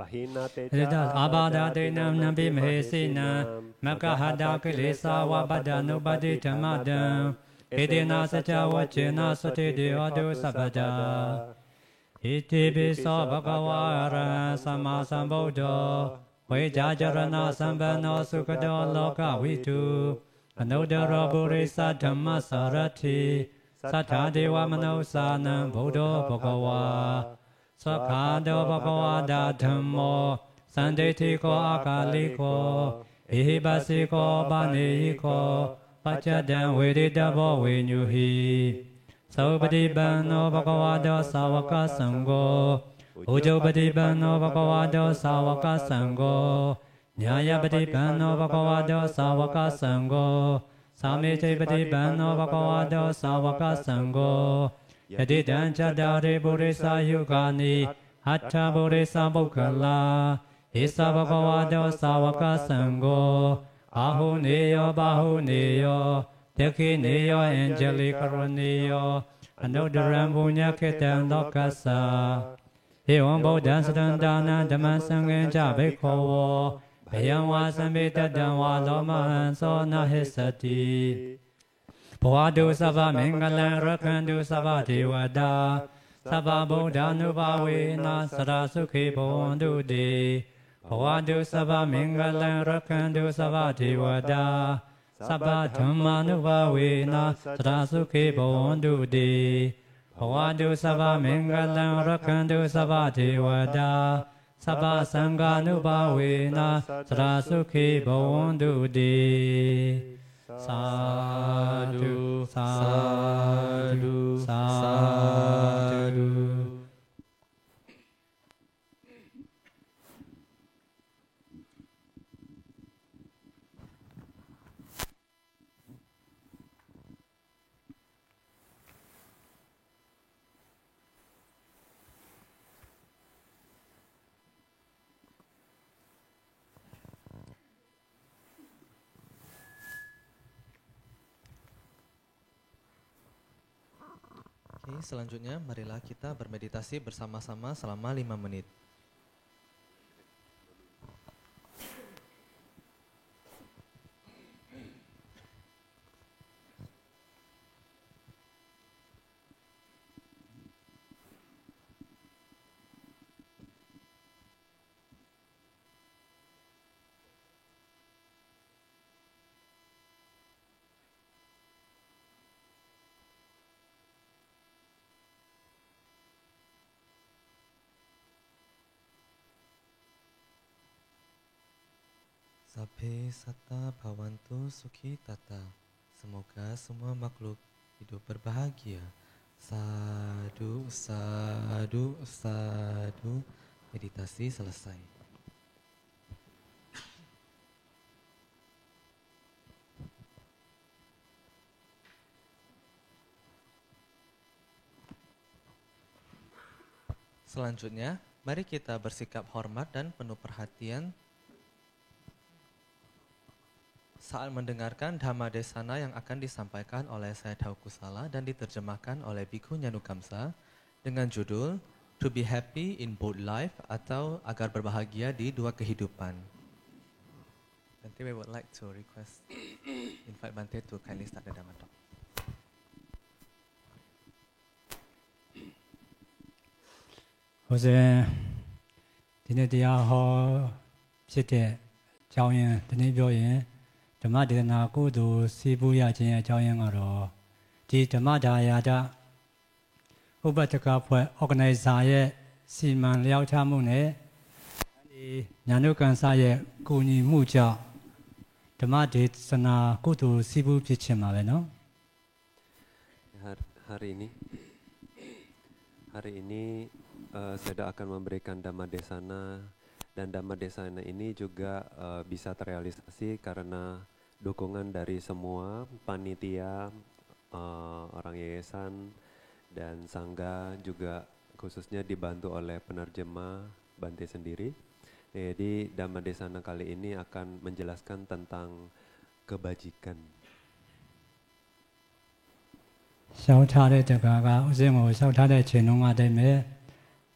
Hidina Abada Dinam Nabi Mahesina Makahada Kilisa Wabada Nubadi Tamadam Hidina Sajavajina Sotiti Odu Sabada Iti bisa Bhagavara Sama Sambuddha Vijajarana Sambano Sukado Loka Vitu Anudara Burisa Dhamma Sarati Sattha Dewa Manosanam Buddha Bhagava Sakhado Bhagavada Dhammo Sandetiko Akaliko Ihibasiko Baniko Pachadam Vididabo Vinyuhi Saubadibano Bhagavado Savaka Sangho Ujobadibano Bhagavado Savaka Sangho Nyayabadibano Bhagavado Savaka Sangho Samitibadibano Bhagavado Savaka Sangho Yadidan Chadari Burisa Yugani Hatta Burisa Bukala Isa Bhagavado Savaka Sangho Ahuneyo Bahuneyo Tekiniyo Angelikariyo Anudaram Punya Ketan Lokasa Ewan Bodhan Sadandana Dhamasangin Jabikowo Bayang Wasambita Dhamwa Lomahan Sona Hisati Pawadu Sava Mingalan Rakandu Sava Devada Sava Bodha Nubhavina Sarasukhi Bhavandu De Pawadu Sava Mingalan Rakandu Sava Devada Sabha Dhammanubhavena Sarasukhi Bhavandu De Bhavandu Sabha Mingalam Rakandu Sabha Devada Sabha Sanghanubhavena Sarasukhi Bhavandu De Sadhu Sadhu Sadhu Oke, selanjutnya marilah kita bermeditasi bersama-sama selama 5 menit. Sabhe satta bhavantu sukhi tata. Semoga semua makhluk hidup berbahagia. Sadu, sadu, sadu. Meditasi selesai. Selanjutnya, mari kita bersikap hormat dan penuh perhatian saat mendengarkan Dhamma Desana yang akan disampaikan oleh Syed Haukusala dan diterjemahkan oleh Bhikkhu Nyanukamsa dengan judul To be happy in both life atau agar berbahagia di dua kehidupan. Nanti we would like to invite Bante to kindly start the Dhamma talk. 我是今天တရားဟောဖြစ်တဲ့အကြောင်းရင်းဒီနေ့ပြောရင်ဓမ္မဒေသနာကုသိုလ်စီးပူးရခြင်းအကြောင်းရင်းကတော့ဒီဓမ္မဒါယာဒဥပတကဖွဲ့ organizer ရဲ့စီမံလျောက်ချမှုနဲ့ဒီညာနုကန်ဆရဲ့ကူညီမှုကြောင့်ဓမ္မဒေသနာကုသိုလ်စီးပူးဖြစ်ခြင်းပါပဲနော် Hari ini saya akan memberikan Dhamma Desana dan Dhamma Desana ini juga bisa terrealisasi karena dukungan dari semua panitia, orang yayasan dan sangga juga khususnya dibantu oleh penerjemah Bante sendiri. Jadi Dhamma Desana kali ini akan menjelaskan tentang kebajikan. ရှောက်ထားတဲ့တက္ကကဥစဉ်ကိုရှောက်ထားတဲ့ချိန်လုံးကတည်းက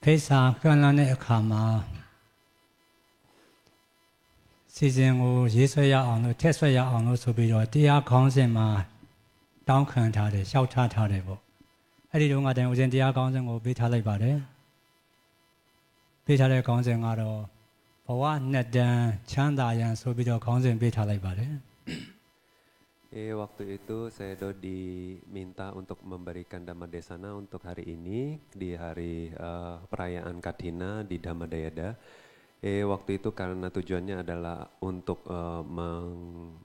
ဖိစာကန့်လန့်တဲ့အခါမှာစီစဉ်ကိုရေးဆွဲရအောင်လို့ထည့်ဆွဲရအောင်လို့ဆိုပြီးတော့တရားခေါင်းစဉ်မှာတောင်းခံထားတယ်ရှောက်ထားတယ်ပေါ့အဲ့ဒီတုန်းကတည်းကဥစဉ်တရားခေါင်းစဉ်ကိုပေးထားလိုက်ပါတယ်ပေးထားတဲ့ခေါင်းစဉ်ကတော့ဘဝနှစ်တန်ချမ်းသာရန်ဆိုပြီးတော့ခေါင်းစဉ်ပေးထားလိုက်ပါတယ် Waktu itu saya diminta untuk memberikan Dhamma Desana untuk hari ini di hari perayaan Kathina di Dhammadayada. Waktu itu karena tujuannya adalah untuk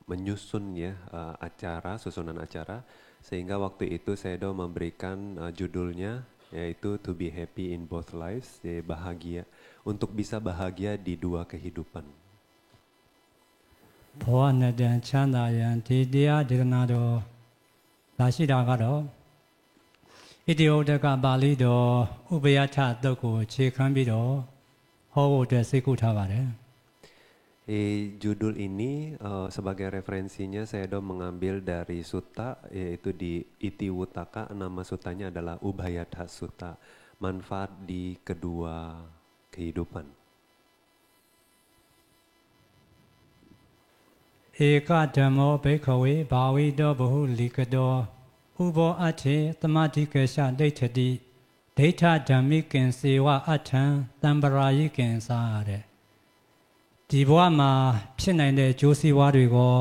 menyusun ya acara, susunan acara, sehingga waktu itu saya memberikan judulnya yaitu To Be Happy in Both Lives, bahagia untuk bisa bahagia di dua kehidupan. ဘဝနဲ့တန်ချမ်းသာရန်ဒီတရားဒေသနာတော်လာရှိတာကတော့ဣတိယုဒကပါဠိတော်ဥပယထတုတ်ကိုခြေခံပြီးတော့ဟောဖို့အတွက်စိတ်ကူးထားပါတယ် Judul ini sebagai referensinya saya mengambil dari sutta yaitu di Itiwutaka, nama sutanya adalah Ubhayatha Sutta, manfaat di kedua kehidupan. เอกဓม္မောภิกขဝေဘာဝိတောဘဟုလိကတောဥဘောအထေတမတိကေရှဒိဋ္ဌတိဒိဋ္ဌဓမ္မိကင်စေဝအထံတံပရာယိကင်စာတဲ့ဒီဘဝမှာဖြစ်နိုင်တဲ့ကျိုးစီးပွားတွေကို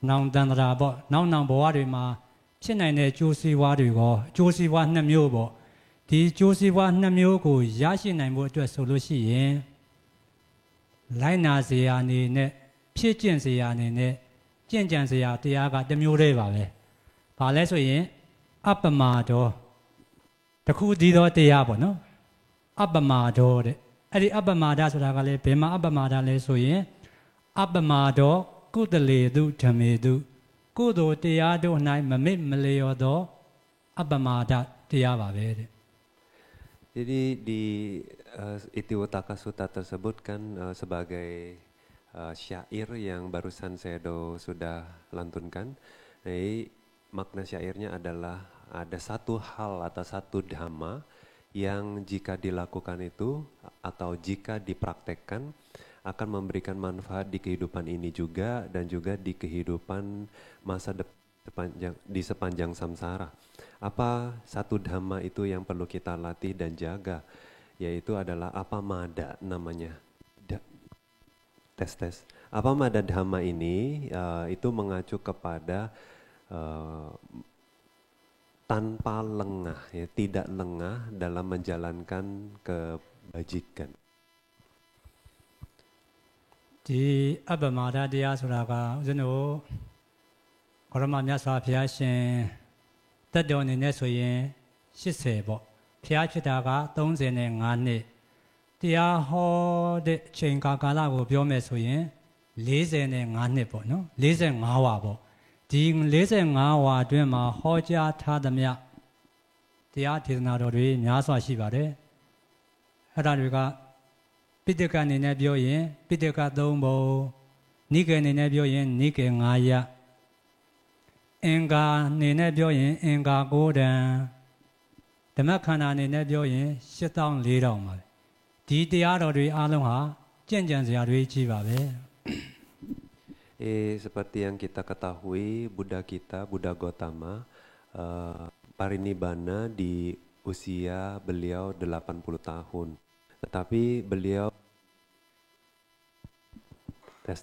နောင်တန္တရာပေါ့နောင်ဘဝတွေမှာဖြစ်နိုင်တဲ့ကျိုးစီးပွားတွေကိုကျိုးစီးပွားနှစ်မျိုးပေါ့ဒီကျိုးစီးပွားနှစ်မျိုးကိုရရှိနိုင်ဖို့အတွက်ဆိုလို့ရှိရင်လိုက်နာစေရအနေနဲ့ဖြစ်ကျင့်စေရအနေနဲ့ကျင့်ကြံစေရတရားကတစ်မျိုးတည်းပါပဲ။ဘာလဲဆိုရင်အပ္ပမာဒောတခုတည်းသောတရားပေါ့နော်။အပ္ပမာဒောတဲ့အဲ့ဒီအပ္ပမာဒဆိုတာကလည်းဘယ်မှာအပ္ပမာဒလဲဆိုရင်အပ္ပမာဒောကုတလေတုဓမ္မေတုကုသိုလ်တရားတို့၌မမေ့မလျော်သောအပ္ပမာဒတရားပါပဲတဲ့ Jadi di Itiwutaka Sutta tersebut kan sebagai syair yang barusan saya sudah lantunkan. Jadi makna syairnya adalah ada satu hal atau satu dhamma yang jika dilakukan itu atau jika dipraktekkan akan memberikan manfaat di kehidupan ini juga dan juga di kehidupan masa depan di sepanjang samsara. Apa satu dhamma itu yang perlu kita latih dan jaga, yaitu adalah apa mada namanya. Tes. Apa mada dhamma ini itu mengacu kepada tanpa lengah, ya, tidak lengah dalam menjalankan kebajikan. ဒီအပ္ပမာဒတရားဆိုတာကဦးဇင်းတို့ကရမမြတ်စွာဘုရားရှင်တက်တော်အနေနဲ့ဆိုရင်80ပေါ့ဘုရားဖြစ်တာက35နှစ်တရားဟောတဲ့အချိန်ကာလကိုပြောမယ်ဆိုရင်45နှစ်ပေါ့နော်45ဝါပေါ့ဒီ45ဝါအတွင်းမှာဟောကြားထားသမျှတရားဒေသနာတော်တွေများစွာရှိပါတယ်အဲ့ဒါတွေကပိဋကအနေနဲ့ပြောရင်ပိဋက3ပုံနိကေအနေနဲ့ပြောရင်နိကေ9ရပ်အင်္ဂါအနေနဲ့ပြောရင်အင်္ဂါ9တန်ဓမ္မခန္ဓာအနေနဲ့ပြောရင်84,000ပါဒီတရားတော်တွေအားလုံးဟာကြင်ကြံစရာတွေကြီးပါပဲ Seperti yang kita ketahui Buddha kita Buddha Gautama parinibbana di usia beliau 80 tahun. Tetapi beliau tes.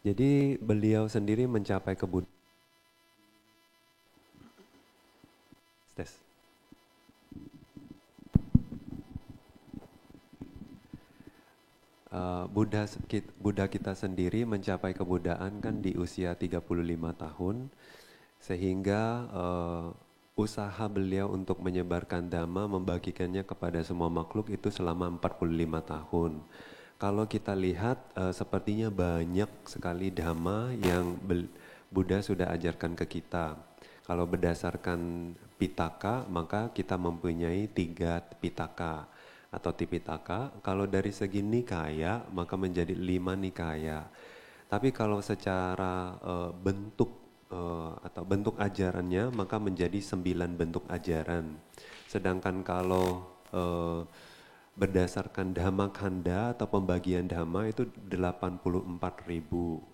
Jadi beliau sendiri mencapai Buddha kita sendiri mencapai kebudaan kan di usia 35 tahun, sehingga usaha beliau untuk menyebarkan dhamma, membagikannya kepada semua makhluk itu selama 45 tahun. Kalau kita lihat sepertinya banyak sekali dhamma yang Buddha sudah ajarkan ke kita. Kalau berdasarkan Pitaka, maka kita mempunyai 3 Pitaka atau Tipitaka. Kalau dari segi nikaya, maka menjadi 5 nikaya. Tapi kalau secara bentuk atau bentuk ajarannya, maka menjadi 9 bentuk ajaran. Sedangkan kalau berdasarkan Dhamma Kanda atau pembagian Dhamma itu 84.000.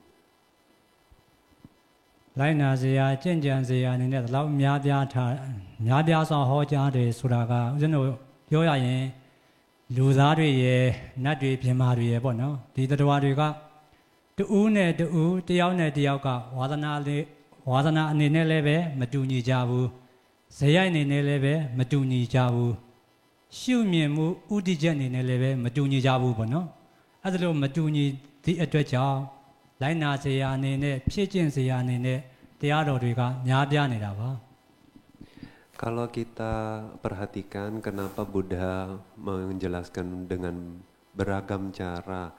လိုက်နာစရာကြင့်ကြံစရာအနေနဲ့တော့များပြားစွာဟောကြားတယ်ဆိုတာကဦးဇင်းတို့ပြောရရင်လူသားတွေရဲ့နတ်တွေပြင်မာတွေရဲ့ပေါ့နော်ဒီတရားတွေကတူးနဲ့တူးတယောက်နဲ့တယောက်ကဝါသနာအနေနဲ့လည်းပဲမတူညီကြဘူးဇယိုက်အနေနဲ့လည်းပဲမတူညီကြဘူးရှုမြင်မှုဥဒိချက်အနေနဲ့လည်းပဲမတူညီကြဘူးပေါ့နော်အဲ့ဒါလို့မတူညီသည့်အတွက်ကြောင့်လိုက်နာစရာအနေနဲ့ဖြစ်ကျင့်စရာအနေနဲ့တရားတော်တွေကများပြားနေတာပါ Kalau kita perhatikan kenapa Buddha menjelaskan dengan beragam cara.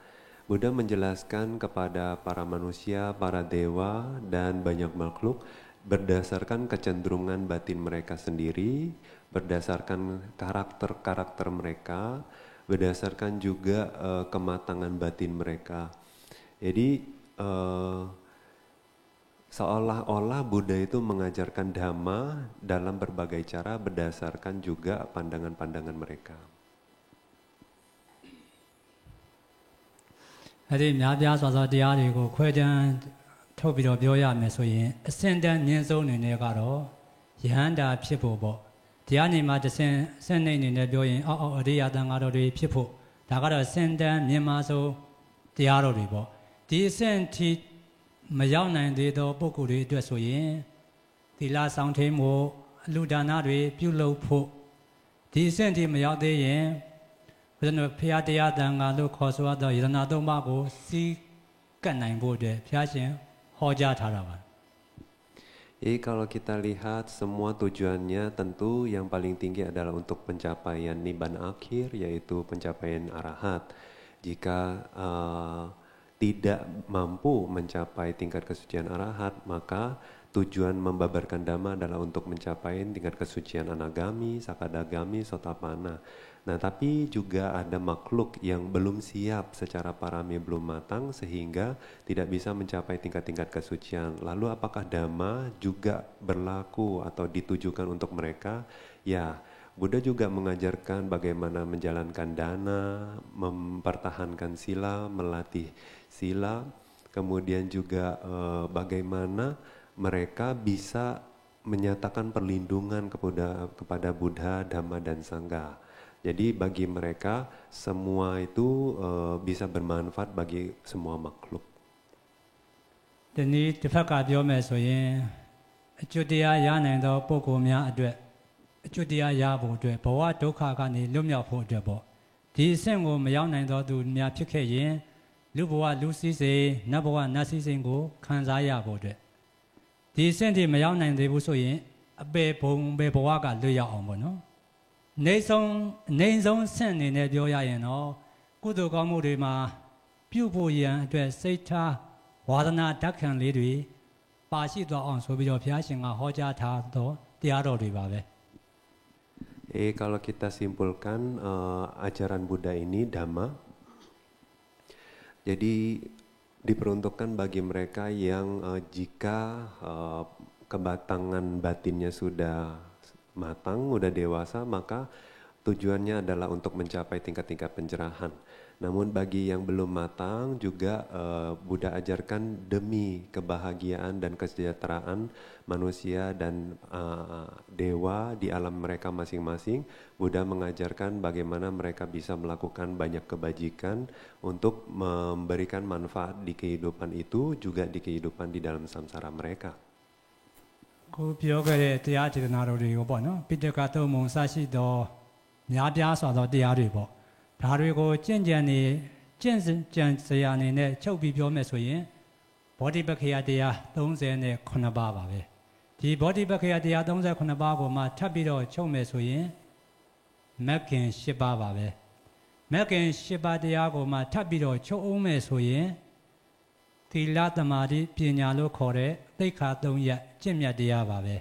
Buddha menjelaskan kepada para manusia, para dewa, dan banyak makhluk berdasarkan kecenderungan batin mereka sendiri, berdasarkan karakter-karakter mereka, berdasarkan juga kematangan batin mereka. Jadi seolah-olah Buddha itu mengajarkan Dhamma dalam berbagai cara berdasarkan juga pandangan-pandangan mereka. အဲ့ဒီများပြားစွာသောတရားတွေကိုခွဲခြမ်းထုတ်ပြီးတော့ပြောရမယ်ဆိုရင်အစင်တန်းမြင့်ဆုံးအနေနဲ့ကတော့ယဟန္တာဖြစ်ဖို့ပေါ့တရားနေမှာတစ်ဆင့်စနေအနေနဲ့ပြောရင်အောက်အရိယသံဃာတော်တွေဖြစ်ဖို့ဒါကတော့စင်တန်းမြင့်မာဆုံးတရားတော်တွေပေါ့ဒီအဆင့်ထိမရောက်နိုင်သေးသောပုဂ္ဂိုလ်တွေအတွက်ဆိုရင်သီလဆောင်ထိန်မှုအလူဒါနတွေပြုလုပ်ဖို့ဒီအဆင့်ထိမရောက်သေးရင်ဘုရားတို့ဖရာတရားတန်ခါလို့ခေါ်ဆိုရသောယတနာသုံးပါးကိုစီးကပ်နိုင်ဖို့အတွက်ဘုရားရှင်ဟောကြားထားတာပါ Jadi kalau kita lihat semua tujuannya tentu yang paling tinggi adalah untuk pencapaian nibbana akhir yaitu pencapaian arahat. Jika tidak mampu mencapai tingkat kesucian arahat, maka tujuan membabarkan dhamma adalah untuk mencapai tingkat kesucian anagami, sakadagami, sotapanna. Nah, tapi juga ada makhluk yang belum siap secara parami belum matang sehingga tidak bisa mencapai tingkat-tingkat kesucian. Lalu apakah dhamma juga berlaku atau ditujukan untuk mereka? Ya, Buddha juga mengajarkan bagaimana menjalankan dana, mempertahankan sila, melatih sila, kemudian juga bagaimana mereka bisa menyatakan perlindungan kepada Buddha, Dhamma, dan Sangha. Jadi bagi mereka semua itu bisa bermanfaat bagi semua makhluk. ဒီနေ့တစ်ဖက်ကပြောမယ်ဆိုရင်အကျွတ်တရားရနိုင်သောပုဂ္ဂိုလ်များအတွက်အကျွတ်တရားရဖို့အတွက်ဘဝဒုက္ခကနေလွတ်မြောက်ဖို့အတွက်ပေါ့ဒီအဆင့်ကိုမရောက်နိုင်သောသူများဖြစ်ခဲ့ရင်လူဘဝလူစည်းစိမ်နတ်ဘဝနတ်စည်းစိမ်ကိုခံစားရဖို့အတွက်ဒီအဆင့်ထိမရောက်နိုင်သေးဘူးဆိုရင်အပေဘုံပဲဘဝကလွတ်ရောက်အောင်ပေါ့နော် နေဆုံးဆင့်အနေနဲ့ပြောရရင်တော့ကုသိုလ်ကောင်းမှုတွေမှာပြုဖို့ရန်အတွက်စိတ်ထားဝါဒနာဓာတ်ခံလေးတွေပါရှိသွားအောင်ဆိုပြီးတော့ဘုရားရှင်ကဟောကြားထားသောတရားတော်တွေပါပဲ Kalau kita simpulkan ajaran Buddha ini Dhamma, jadi diperuntukkan bagi mereka yang jika kematangan batinnya sudah matang, udah dewasa, maka tujuannya adalah untuk mencapai tingkat-tingkat pencerahan. Namun bagi yang belum matang juga Buddha ajarkan demi kebahagiaan dan kesejahteraan manusia dan dewa di alam mereka masing-masing. Buddha mengajarkan bagaimana mereka bisa melakukan banyak kebajikan untuk memberikan manfaat di kehidupan itu juga di kehidupan di dalam samsara mereka. ကိုပြောခဲ့တဲ့တရားဒေသနာတော်တွေကိုပေါ့နော်ပိဋကသုံးပုံစရှိသောများပြားစွာသောတရားတွေပေါ့ဒါတွေကိုကျင့်ကြံစရာအနေနဲ့ချုပ်ပြီးပြောမယ်ဆိုရင်ဘောဓိပက္ခယတရား38ပါးပါပဲဒီဘောဓိပက္ခယတရား38ပါးကိုမှထပ်ပြီးတော့ချုပ်မယ်ဆိုရင်မဂ်ခင်10ပါးပါပဲမဂ်ခင်10ပါးတရားကိုမှထပ်ပြီးတော့ချုပ်အောင်မယ်ဆိုရင်သီလသမာဓိပညာလို့ခေါ်တဲ့သိက္ခာ3ရပ်ကျင့်မြတ်တရားပါပဲ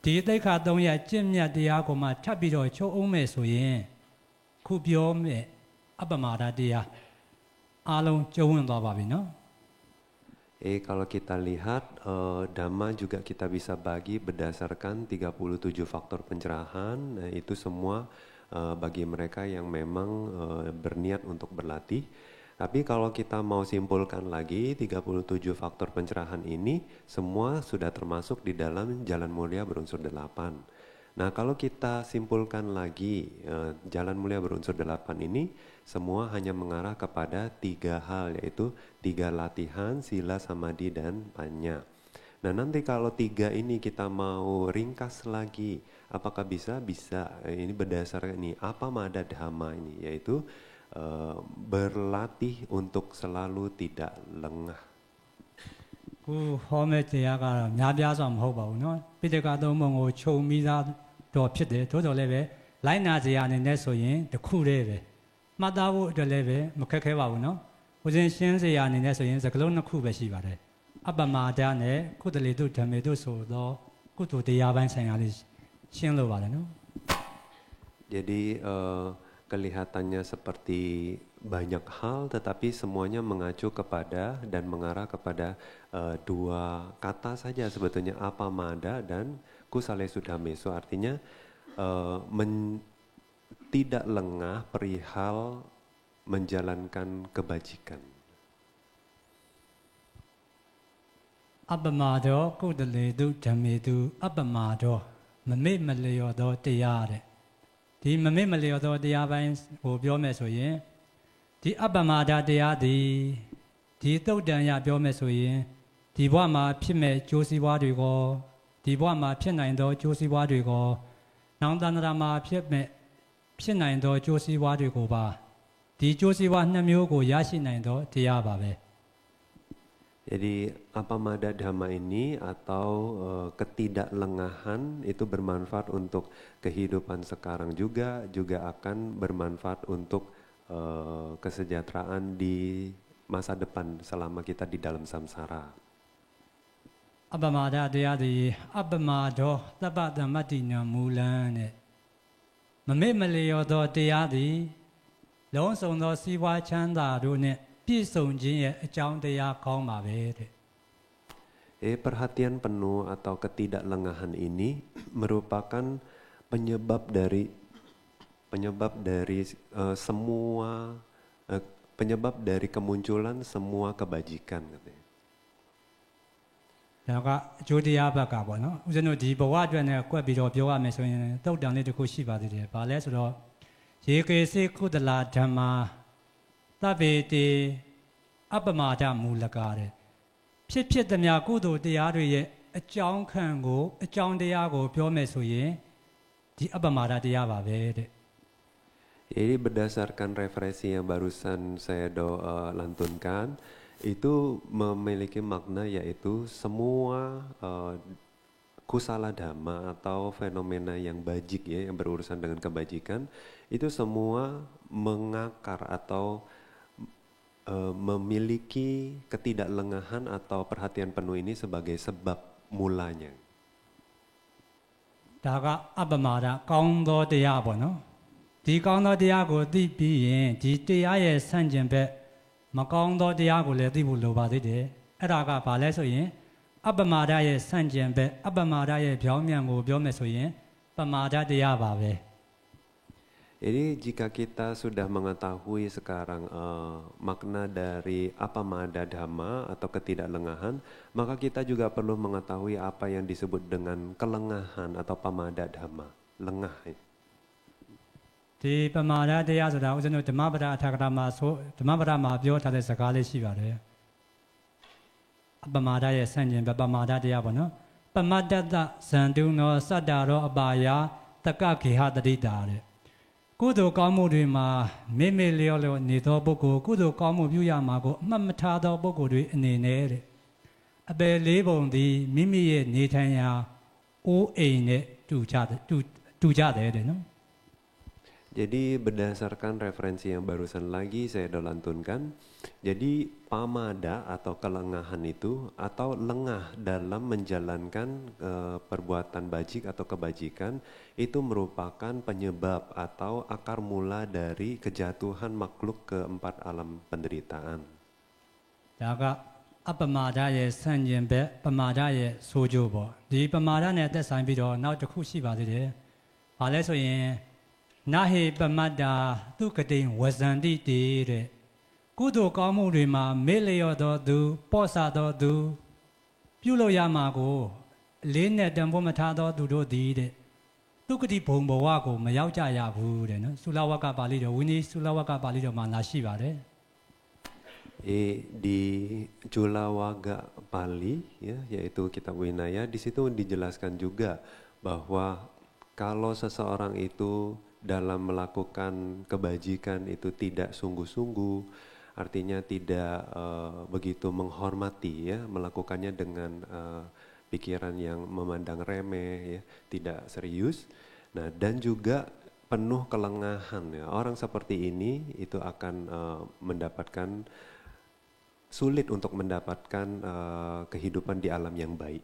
ဒီသိက္ခာ3ရပ်ကျင့်မြတ်တရားကိုမှထပ်ပြီးတော့ချုပ်အောင်မယ်ဆိုရင်ခုပြောမယ်အပမာဒတရားအားလုံးကျုံဝင်သွားပါပြီနော် Kalau kita lihat Dhamma juga kita bisa bagi berdasarkan 37 faktor pencerahan. Itu semua bagi mereka yang memang berniat untuk berlatih. Tapi kalau kita mau simpulkan lagi 37 faktor pencerahan ini semua sudah termasuk di dalam jalan mulia berunsur 8. Nah kalau kita simpulkan lagi jalan mulia berunsur 8 ini semua hanya mengarah kepada 3 hal yaitu 3 latihan, sila, samadhi, dan panya. Nah nanti kalau 3 ini kita mau ringkas lagi apakah bisa? Bisa. Ini berdasarkan ini apa mada dhamma ini yaitu berlatih untuk selalu tidak lengah. ကိုဟောမဲ့တရားကတော့များပြားစွာမဟုတ်ပါဘူးเนาะပိဋကသုံးပုံကိုခြုံမိသားတော့ဖြစ်တယ်သို့တော်လည်းပဲလိုက်နာစရာအနေနဲ့ဆိုရင်တစ်ခုတည်းပဲမှတ်သားဖို့အတွက်လည်းပဲမခက်ခဲပါဘူးเนาะဦးဇင်းရှင်းစရာအနေနဲ့ဆိုရင်စကလုံး2ခုပဲရှိပါတယ်အပမာဒနဲ့ကုသလေတုဓမ္မေတုဆိုတော့ကုသိုလ်တရားပိုင်းဆိုင်ရာလေးရှင်းလို့ပါတယ်เนาะ Jadi kelihatannya seperti banyak hal tetapi semuanya mengacu kepada dan mengarah kepada 2 kata saja sebetulnya apa mada dan kusale sudameso artinya tidak lengah perihal menjalankan kebajikan. Abamado kudaledu dhamedu abamado mame maleyo doတရားတဲ့ဒီမမေ့မလျော်သောတရားပိုင်းကိုပြောမယ်ဆိုရင်ဒီအပ္ပမဒတရားဒီသုတ်တန်ရပြောမယ်ဆိုရင်ဒီဘဝမှာဖြစ်မဲ့ကျိုးစီးပွားတွေကိုဒီဘဝမှာဖြစ်နိုင်သောကျိုးစီးပွားတွေကိုနောင်တန္တရာမှာဖြစ်နိုင်သောကျိုးစီးပွားတွေကိုပါဒီကျိုးစီးပွား2မျိုးကိုရရှိနိုင်သောတရားပါပဲ Jadi apamada dhamma ini atau ketidaklengahan itu bermanfaat untuk kehidupan sekarang juga akan bermanfaat untuk kesejahteraan di masa depan selama kita di dalam samsara. Apamada dayadi apamado tapadamatina mulan မမေ့မလျော်သောတရားသည်လုံးစုံသောစီးပွားချမ်းသာတို့နှင့်ပြည့်စုံခြင်းရဲ့အကြောင်းတရားကောင်းပါပဲတဲ့ Perhatian penuh atau ketidaklengahan ini merupakan penyebab dari kemunculan semua kebajikan katanya. ဒါကအကျိုးတရားဘက်ကပေါ့နော်ဦးဇင်းတို့ဒီဘဝအတွက်နဲ့ကွက်ပြီးတော့ပြောရမယ်ဆိုရင်တုတ်တန်လေးတစ်ခုရှိပါသေးတယ်။ဘာလဲဆိုတော့ရေကေစေကုသလာဓမ္မာသဗ္ဗေတိအပ္ပမာဒမူလကာတဲ့ဖြစ်သမျှကုသိုလ်တရားတွေရဲ့အကြောင်းခံကိုအကြောင်းတရားကိုပြောမယ်ဆိုရင်ဒီအပ္ပမာဒတရားပါပဲတဲ့ Jadi berdasarkan referensi yang barusan saya lantunkan itu memiliki makna yaitu semua kusala dhamma atau fenomena yang bajik ya yang berurusan dengan kebajikan itu semua mengakar atau memiliki ketidaklengahan atau perhatian penuh ini sebagai sebab mulanya. ဒါကအပ္ပမာဒကောင်းသောတရားပေါ့နော်ဒီကောင်းသောတရားကိုသိပြီးရင်ဒီတရားရဲ့ဆန့်ကျင်ဘက်မကောင်းသောတရားကိုလည်းသိဖို့လိုပါသေးတယ်အဲ့ဒါကဘာလဲဆိုရင်အပ္ပမာဒရဲ့ဆန့်ကျင်ဘက်အပ္ပမာဒရဲ့ပြောင်းပြန်ကိုပြောမယ်ဆိုရင်ပမာဒတရားပါပဲ Jadi jika kita sudah mengetahui sekarang makna dari apamada dhamma atau ketidaklengahan, maka kita juga perlu mengetahui apa yang disebut dengan kelengahan atau pamada dhamma, lengah. ဒီပမာဒတရားဆိုတာဦးဇင်းတို့ဓမ္မပဒအထာဂရမှာဆိုဓမ္မပဒမှာပြောထားတဲ့စကားလေးရှိပါတယ်အပမာဒရဲ့ဆန့်ကျင်ဘက်ပမာဒတရားပေါ့နော်ပမတ္တသဇန္တုနောစတ္တာရောအပါယတကခေဟတတိတာတဲ့ကုသိုလ်ကောင်းမှုတွေမှာမေ့မေ့လျော့လျော့နေသောပုဂ္ဂိုလ်ကုသိုလ်ကောင်းမှုပြုရမှာကိုအမှတ်မထားသောပုဂ္ဂိုလ်တွေအနေနဲ့တဲ့အပယ်လေးပုံသည်မိမိရဲ့နေထိုင်ရာအိုးအိမ်နဲ့တူကြတယ်တဲ့နော် Jadi berdasarkan referensi yang barusan lagi saya dolantunkan, jadi pamada atau kelengahan itu atau lengah dalam menjalankan perbuatan bajik atau kebajikan itu merupakan penyebab atau akar mula dari kejatuhan makhluk ke 4 alam penderitaan. ဒါကအပမာဒရဲ့ဆန့်ကျင်ဘက်ပမာဒရဲ့ဆိုးကျိုးပေါ့ဒီပမာဒနဲ့သက်ဆိုင်ပြီးတော့နောက်တစ်ခုရှိပါသေးတယ်။ဘာလဲဆိုရင်နာဟေပမတ္တာသူကတိန်ဝဇန္တိတေတဲ့ကုသိုလ်ကောင်းမှုတွေမှာမေ့လျော့သောသူပော့ဆသောသူပြုလို့ရမှာကိုလေးနဲ့တန်ဖိုးမထားသောသူတို့သည်တဲ့သူကတိဘုံဘဝကိုမရောက်ကြရဘူးတဲ့နော်သုလဝကပါဠိတော်ဝိနည်းသုလဝကပါဠိတော်မှာလာရှိပါတယ် Di Culawaga Pali ya, yaitu kitab Winaya, di situ dijelaskan juga bahwa kalau seseorang itu dalam melakukan kebajikan itu tidak sungguh-sungguh, artinya tidak begitu menghormati ya, melakukannya dengan pikiran yang memandang remeh ya, tidak serius. Nah, dan juga penuh kelengahan ya. Orang seperti ini itu akan mendapatkan sulit untuk mendapatkan kehidupan di alam yang baik.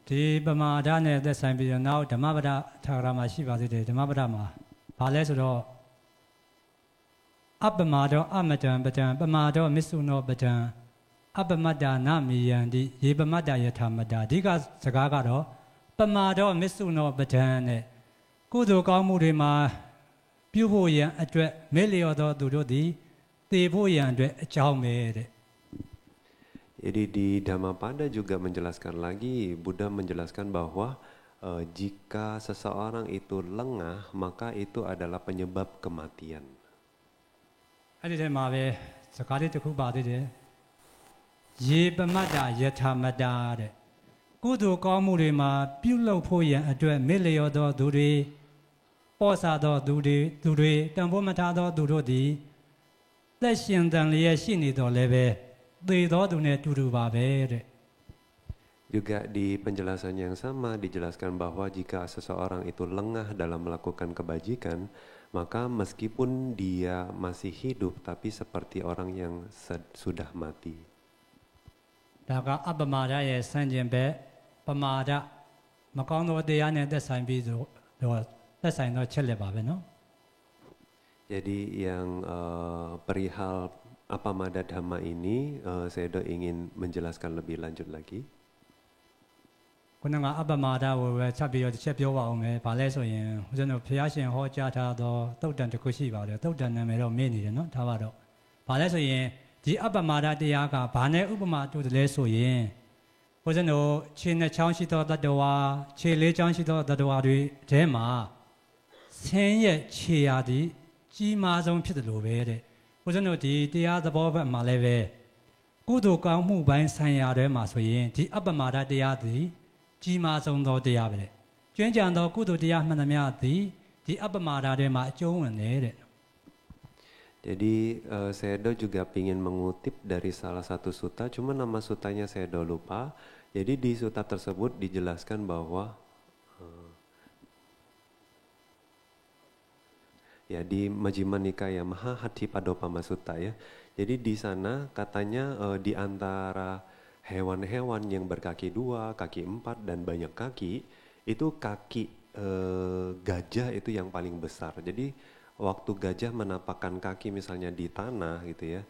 ဒီပမာဒနဲ့သက်ဆိုင်ပြီးတော့နောက်ဓမ္မပဒထာဂရမှာရှိပါသေးတယ်ဓမ္မပဒမှာဘာလဲဆိုတော့အပမာဒောအမတံပတံပမာဒောမစ္ဆုနောပတံအပမတ္တာနမိယံတိယေပမတ္တယထာမတ္တာအဓိကစကားကတော့ပမာဒောမစ္ဆုနောပတံနဲ့ကုသိုလ်ကောင်းမှုတွေမှာပြုဖို့ရန်အတွက်မေ့လျော့သောသူတို့သည်သေဖို့ရန်အတွက်အကြောင်းပဲတဲ့ Jadi di Dhammapada juga menjelaskan lagi, Buddha menjelaskan bahwa jika seseorang itu lengah, maka itu adalah penyebab kematian. အဲ့ဒီထဲမှာပဲစကားလေးတစ်ခုပါသေးတယ်ယေပမတ္တယထာမတ္တာတဲ့ကုသိုလ်ကောင်းမှုတွေမှာပြုလုပ်ဖို့ရန်အတွက်မေ့လျော့သောသူတွေပော့ဆသောသူတွေတန်ဖိုးမထားသောသူတို့သည်သက်ရှင်တန်လျက်ရှိနေတော်လည်းပဲသေသောသူနဲ့တူတူပါပဲတဲ့ Juga di penjelasan yang sama dijelaskan bahwa jika seseorang itu lengah dalam melakukan kebajikan, maka meskipun dia masih hidup tapi seperti orang yang sudah mati. ဒါကအပမာဒရဲ့ဆန့်ကျင်ဘက်ပမာဒမကောင်းသောတရားနဲ့သက်ဆိုင်ပြီးတော့သက်ဆိုင်သောချက်လက်ပါပဲနော် Jadi yang perihal apamada dhamma ini saya ingin menjelaskan lebih lanjut lagi. ခုနကအပမာဒကိုပဲချက်ပြီးတော့တစ်ချက်ပြောပါအောင်မယ်။ဘာလဲဆိုရင်ဦးဇင်းတို့ဘုရားရှင်ဟောကြားထားသောသုတ်တန်တစ်ခုရှိပါတယ်။သုတ်တန်နာမည်တော့မေ့နေတယ်နော်။ဒါပါတော့ဘာလဲဆိုရင်ဒီအပမာဒတရားကဘာနဲ့ဥပမာတူတယ်လဲဆိုရင်ဦးဇင်းတို့ခြေနှစ်ချောင်းရှိသောတတ္တဝါခြေလေးချောင်းရှိသောတတ္တဝါတွေထဲမှာဆင်းရဲခြေရာသည်ကြီးမားဆုံးဖြစ်တယ်လို့ပဲတဲ့။ဦးဇင်းတို့ဒီတရားသဘောဘက်မှာလည်းပဲကုသိုလ်ကောင်းမှုပိုင်းဆိုင်ရာတွေမှာဆိုရင်ဒီအပမာဒတရားသည်ကြီးမားဆုံးသောတရားပဲတဲ့။ကျွမ်းကျန်သောကုသိုလ်တရားမှန်သမျှသည်ဒီအပမာဒတွေမှာအကျုံးဝင်တယ်တဲ့။ Jadi Sedo juga ingin mengutip dari salah satu sutta, cuma nama sutanya Sedo lupa. Jadi di sutta tersebut dijelaskan bahwa ya di Majjhima Nikaya Mahahatipadopama Sutta ya. Jadi di sana katanya di antara hewan-hewan yang berkaki 2, kaki 4 dan banyak kaki, itu kaki gajah itu yang paling besar. Jadi waktu gajah menapakkan kaki misalnya di tanah gitu ya,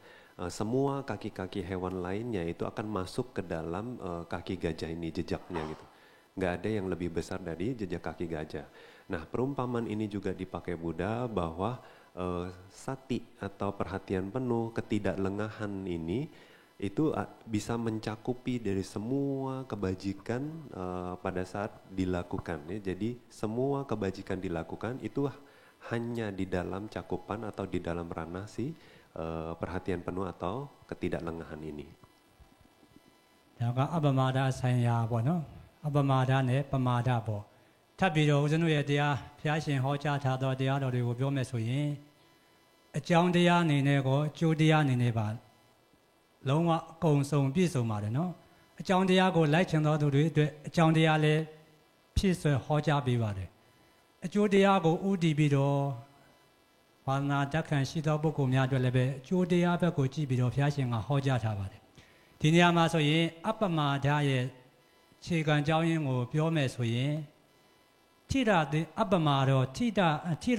semua kaki-kaki hewan lainnya itu akan masuk ke dalam kaki gajah ini, jejaknya gitu. Nggak ada yang lebih besar dari jejak kaki gajah. Nah, perumpamaan ini juga dipakai Buddha bahwa sati atau perhatian penuh, ketidaklengahan ini itu bisa mencakupi dari semua kebajikan pada saat dilakukan. Ya. Jadi semua kebajikan dilakukan itu hanya di dalam cakupan atau di dalam ranah si perhatian penuh atau ketidaklengahan ini. ဒါကအပမဒါဆိုင်ရာပေါ့နော်အပမဒါနဲ့ပမာဒပေါ့ထပ်ပြီးတော့ဦးဇင်းတို့ရဲ့တရားဘုရားရှင်ဟောကြားထားသောတရားတော်တွေကိုပြောမယ်ဆိုရင်အကြောင်းတရားအနေနဲ့ကိုအကျိုးတရားအနေနဲ့ပါလုံးဝအကုန်စုံပြည့်စုံပါတယ်နော်အကြောင်းတရားကိုလိုက်ချင်သောသူတွေအတွက်အကြောင်းတရားလည်းဖြည့်ဆွဲဟောကြားပေးပါတယ်အကျိုးတရားကိုဥတည်ပြီးတော့ဘာသာတက္ကံရှိသောပုဂ္ဂိုလ်များအတွက်လည်းပဲအကျိုးတရားဘက်ကိုကြည့်ပြီးတော့ဘုရားရှင်ကဟောကြားထားပါတယ်ဒီနေရာမှာဆိုရင်အပမာဒရဲ့ခြေခံကြောင်းရင်းကိုပြောမယ်ဆိုရင်ထိရတဲ့အပမာတော့ထိ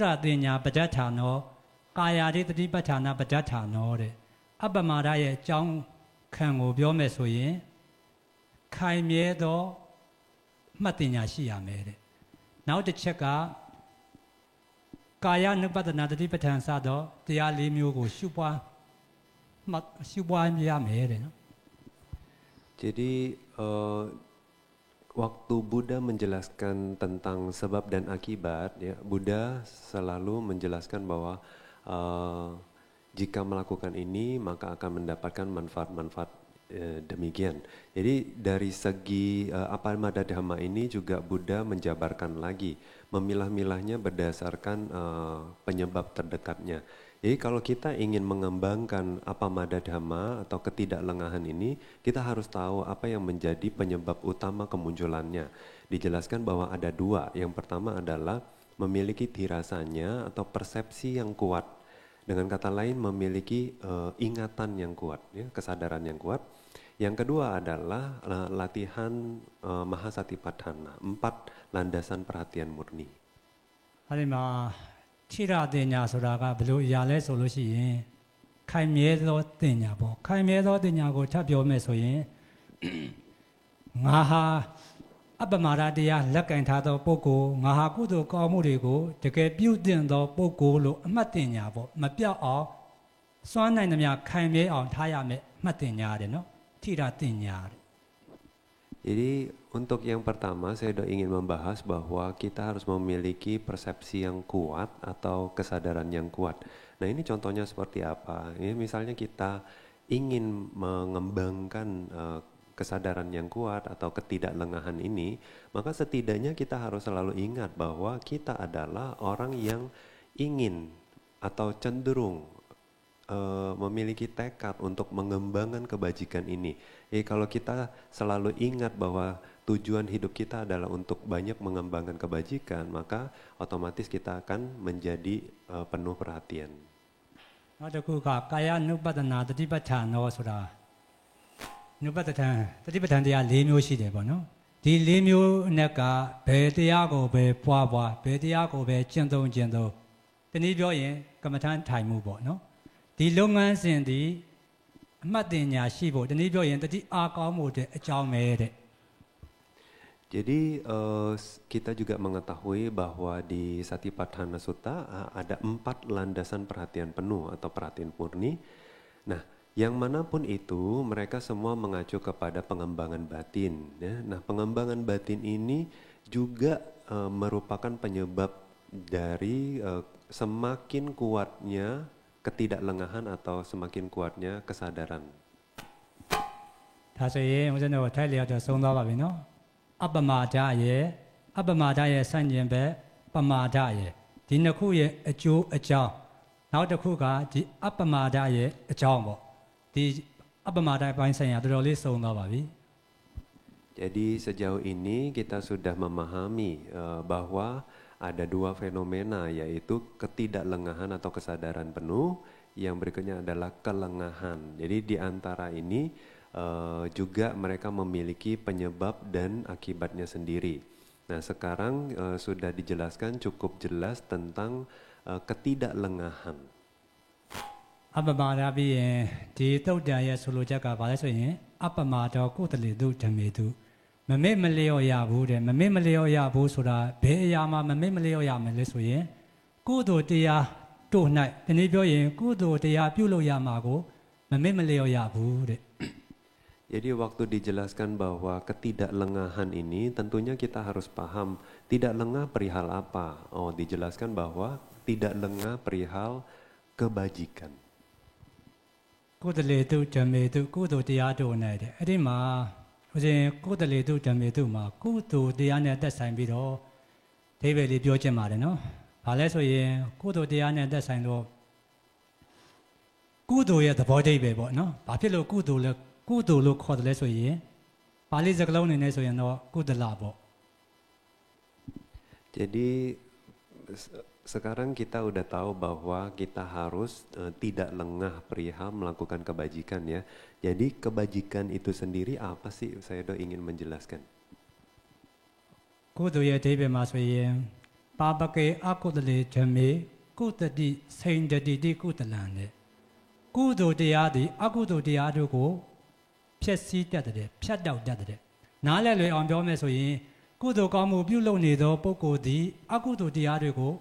ရတင်ညာပဋ္ဌာန်နောကာယာတိတတိပဋ္ဌာနာပဋ္ဌာန်နောတဲ့အပမာဒရဲ့အကြောင်းခံကိုပြောမယ်ဆိုရင်ခိုင်မြဲသောမှတ်တင်ညာရှိရမယ်တဲ့နောက်တစ်ချက်ကကာယ ानु ပတ္တနာတတိပဋ္ဌာန်စသောတရား၄မျိုးကိုရှုပွားရမယ်တဲ့နော် Jadi waktu Buddha menjelaskan tentang sebab dan akibat, ya, Buddha selalu menjelaskan bahwa jika melakukan ini maka akan mendapatkan manfaat-manfaat demikian. Jadi dari segi Apamada Dhamma ini juga Buddha menjabarkan lagi, memilah-milahnya berdasarkan penyebab terdekatnya. Jadi kalau kita ingin mengembangkan Apamada Dhamma atau ketidaklengahan ini, kita harus tahu apa yang menjadi penyebab utama kemunculannya. Dijelaskan bahwa ada dua. Yang pertama adalah memiliki dirasanya atau persepsi yang kuat. Dengan kata lain memiliki ingatan yang kuat, ya, kesadaran yang kuat. Yang kedua adalah latihan Mahasatipatthana, 4 landasan perhatian murni. ထိရတင်ညာဆိုတာကဘယ်လိုအရာလဲဆိုလို့ရှိရင်ခိုင်မြဲသောတင်ညာပေါ့ခိုင်မြဲသောတင်ညာကိုထပ်ပြောမယ်ဆိုရင်ငါဟာအပမာဒတရားလက်ကင်ထားသောပုဂ္ဂိုလ်ငါဟာကုသိုလ်ကောင်းမှုတွေကိုတကယ်ပြုတင်သောပုဂ္ဂိုလ်လို့အမှတ်တင်ညာပေါ့မပြောက်အောင်စွမ်းနိုင်သမျှခိုင်မြဲအောင်ထားရမယ်အမှတ်တင်ညာတယ်နော်ထိရတင်ညာတယ် Jadi untuk yang pertama saya ingin membahas bahwa kita harus memiliki persepsi yang kuat atau kesadaran yang kuat. Nah ini contohnya seperti apa? Ya, misalnya kita ingin mengembangkan kesadaran yang kuat atau ketidaklengahan ini, maka setidaknya kita harus selalu ingat bahwa kita adalah orang yang ingin atau cenderung memiliki tekad untuk mengembangkan kebajikan ini. Kalau kita selalu ingat bahwa tujuan hidup kita adalah untuk banyak mengembangkan kebajikan, maka otomatis kita akan menjadi penuh perhatian. နောက်တစ်ခုကကာယ ानु ပတ္တနာတတိပဋ္ဌာန်နောဆိုတာ ानु ပတ္တထံတတိပဋ္ဌာန်တရား၄မျိုးရှိတယ်ပေါ့နော်ဒီ၄မျိုးနဲ့ကဘယ်တရားကိုပဲပွားဘယ်တရားကိုပဲကျင့်သုံးတနည်းပြောရင်ကမ္မထမ်းထိုင်မှုပေါ့နော်ဒီလုပ်ငန်းစဉ်ဒီအမှတ်တင်ညာရှိဖို့တနည်းပြောရင်တတိအားကောင်းမှုတဲ့အကြောင်းပဲတဲ့ Jadi kita juga mengetahui bahwa di Satipatthana Sutta ada 4 landasan perhatian penuh atau perhatian murni. Nah, yang manapun itu mereka semua mengacu kepada pengembangan batin. Ya. Nah, pengembangan batin ini juga merupakan penyebab dari semakin kuatnya ketidaklengahan atau semakin kuatnya kesadaran. ဒါဆိုရင်ဦးဇင်းတို့ထိုက်လျောက်တော့ဆုံးသွားပါပြီနော်အပမာဒရဲ့ဆန့်ကျင်ဘက်ပမာဒရဲ့ဒီနှစ်ခုရဲ့အကျိုးအကြောင်းနောက်တစ်ခုကဒီအပမာဒရဲ့အကြောင်းပေါ့ဒီအပမာဒပိုင်းဆိုင်ရာတော်တော်လေးဆုံးသွားပါပြီ Jadi sejauh ini kita sudah memahami bahwa ada 2 fenomena yaitu ketidaklengahan atau kesadaran penuh, yang berikutnya adalah kelengahan. Jadi di antara ini juga mereka memiliki penyebab dan akibatnya sendiri. Nah sekarang sudah dijelaskan cukup jelas tentang ketidaklengahan. အပမာဒပြီးရင်ဒီတုတ်တန်ရဲ့ဆိုလိုချက်ကဘာလဲဆိုရင်အပမာဒကုတလေတုဓမ္မေတုမ မေမလျော့ရဘူးတဲ့မမေမလျော့ရဘူးဆိုတာဘယ်အရာမှမမေမလျော့ရမယ်လဲဆိုရင်ကုသိုလ်တရားတို့၌ဒီနေ့ပြောရင်ကုသိုလ်တရားပြုလို့ရမှာကိုမမေမလျော့ရဘူးတဲ့ Jadi waktu dijelaskan bahwa ketidaklengahan ini tentunya kita harus paham tidak lengah perihal apa. Oh, dijelaskan bahwa tidak lengah perihal kebajikan. ကုသလေတုဓမ္မေတုကုသိုလ်တရားတို့၌တဲ့အဲ့ဒီမှာဦးဇင်းကုသလေတုဓမ္မေတုမှာကုသိုလ်တရားနဲ့သက်ဆိုင်ပြီးတော့အဓိပ္ပာယ်လေးပြောချင်ပါတယ်နော်။ဘာလဲဆိုရင်ကုသိုလ်တရားနဲ့သက်ဆိုင်တော့ကုသိုလ်ရဲ့သဘောအဓိပ္ပာယ်ပေါ့နော်။ဘာဖြစ်လို့ကုသိုလ်လို့ခေါ်တယ်လဲဆိုရင်ပါဠိစကားလုံးအနေနဲ့ဆိုရင်တော့ကုသလပေါ့ Jadi sekarang kita udah tahu bahwa kita harus tidak lengah perihal melakukan kebajikan ya. Jadi kebajikan itu sendiri apa sih? Saya ingin menjelaskan. ကုသိုလ်ရဲ့အဓိပ္ပာယ်မှာဆိုရင်ပါပကေအကုသလေဓမ္မေကုတတိစိန်တတိတိကုသလံတဲ့ကုသိုလ်တရားသည်အကုသိုလ်တရားတို့ကိုဖျက်ဆီးတတ်တဲ့ဖြတ်တောက်တတ်တဲ့နားလည်လွယ်အောင်ပြောမယ်ဆိုရင်ကုသိုလ်ကောင်းမှုပြုလုပ်နေသောပုဂ္ဂိုလ်သည်အကုသိုလ်တရားတွေကို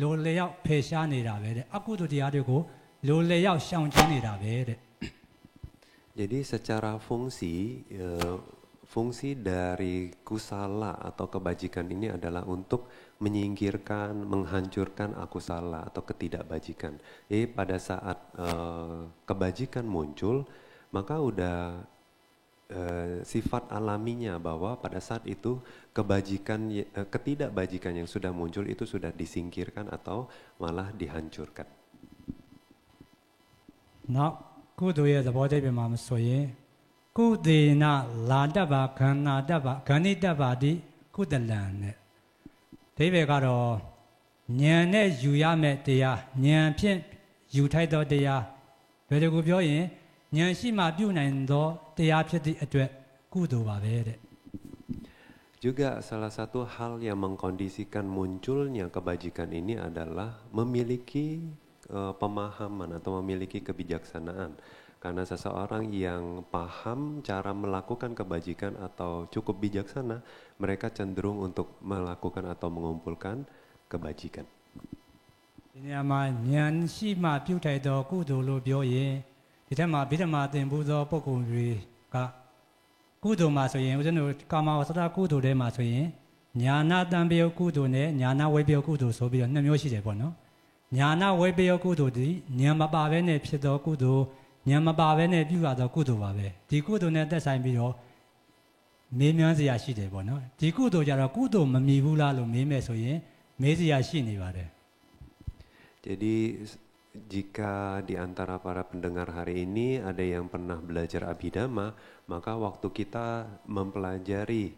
လိုလျောက်ဖယ်ရှားနေတာပဲတဲ့အကုသိုလ်တရားတွေကိုလိုလျောက်ရှောင်ကျဉ်နေတာပဲတဲ့ Jadi secara fungsi dari kusala atau kebajikan ini adalah untuk menyingkirkan, menghancurkan akusala atau ketidakbajikan. Jadi pada saat kebajikan muncul, maka udah sifat alaminya bahwa pada saat itu ketidakbajikan yang sudah muncul itu sudah disingkirkan atau malah dihancurkan. နောက်ကုသိုလ်ရဲ့သဘောတည်းပြမှာမဆိုရင်ကုသေနလာတ္တဗခန္နာတ္တဗခဏိတ္တဗတိကုသလံနဲ့အဓိပ္ပာယ်ကတော့ဉာဏ်နဲ့ယူရမယ့်တရားဉာဏ်ဖြင့်ယူထိုက်သောတရားဘယ်လိုကိုပြောရင်ဉာဏ်ရှိမှပြုနိုင်သောတရားဖြစ်သည့်အတွက်ကုသိုလ်ပါပဲတဲ့ Juga salah satu hal yang mengkondisikan munculnya kebajikan ini adalah memiliki pemahaman atau memiliki kebijaksanaan. Karena seseorang yang paham cara melakukan kebajikan atau cukup bijaksana, mereka cenderung untuk melakukan atau mengumpulkan kebajikan. ဒီနေရာမှာဉာဏ်ရှိမှပြုထိုက်သောကုသိုလ်လို့ပြောရင်ဒီထက်မှာဗိဓမာသင်ပူသောပုဂ္ဂိုလ်တွေကကုသိုလ်မှာဆိုရင်ဦးဇင်းတို့ကာမဝဆရာကုသိုလ်ထဲမှာဆိုရင်ညာနာတံပယောကုသိုလ်နဲ့ညာနာဝိပယောကုသိုလ်ဆိုပြီးတော့နှစ်မျိုးရှိတယ်ပေါ့နော်ညာနာဝိပယောကုသိုလ်ဒီဉာဏ်မပါဘဲနဲ့ဖြစ်သောကုသိုလ်ဉာဏ်မပါဘဲနဲ့ပြုရသောကုသိုလ်ပါပဲဒီကုသိုလ်နဲ့သက်ဆိုင်ပြီးတော့မေးမြန်းစရာရှိတယ်ပေါ့နော်ဒီကုသိုလ်ကြတော့ကုသိုလ်မမီဘူးလားလို့မေးမယ်ဆိုရင်မေးစရာရှိနေပါတယ် Jadi jika di antara para pendengar hari ini ada yang pernah belajar Abhidhamma, maka waktu kita mempelajari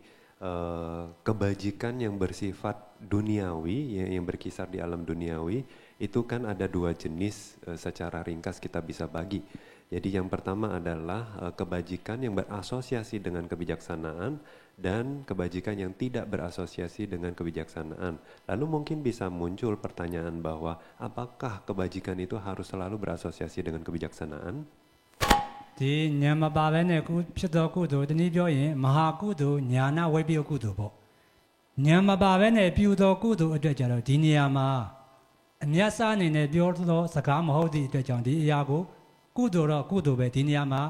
kebajikan yang bersifat duniawi, yang berkisar di alam duniawi, itu kan ada dua jenis secara ringkas kita bisa bagi. Jadi yang pertama adalah kebajikan yang berasosiasi dengan kebijaksanaan dan kebajikan yang tidak berasosiasi dengan kebijaksanaan. Lalu mungkin bisa muncul pertanyaan bahwa apakah kebajikan itu harus selalu berasosiasi dengan kebijaksanaan? ဒီဉာဏ်မပါဘဲနဲ့ဖြစ်သောကုသိုလ်တနည်းပြောရင်မဟာကုသိုလ်ညာနာဝိပယောကုသိုလ်ပေါ့ဉာဏ်မပါဘဲနဲ့ပြုသောကုသိုလ်အတွက်ကြတော့ဒီနေရာမှာအမျက်စားအနေနဲ့ပြောသောစကားမဟုတ်သည့်အတွက်ကြောင့်ဒီအရာကိုကုသိုလ်တော့ကုသိုလ်ပဲဒီနေရာမှာ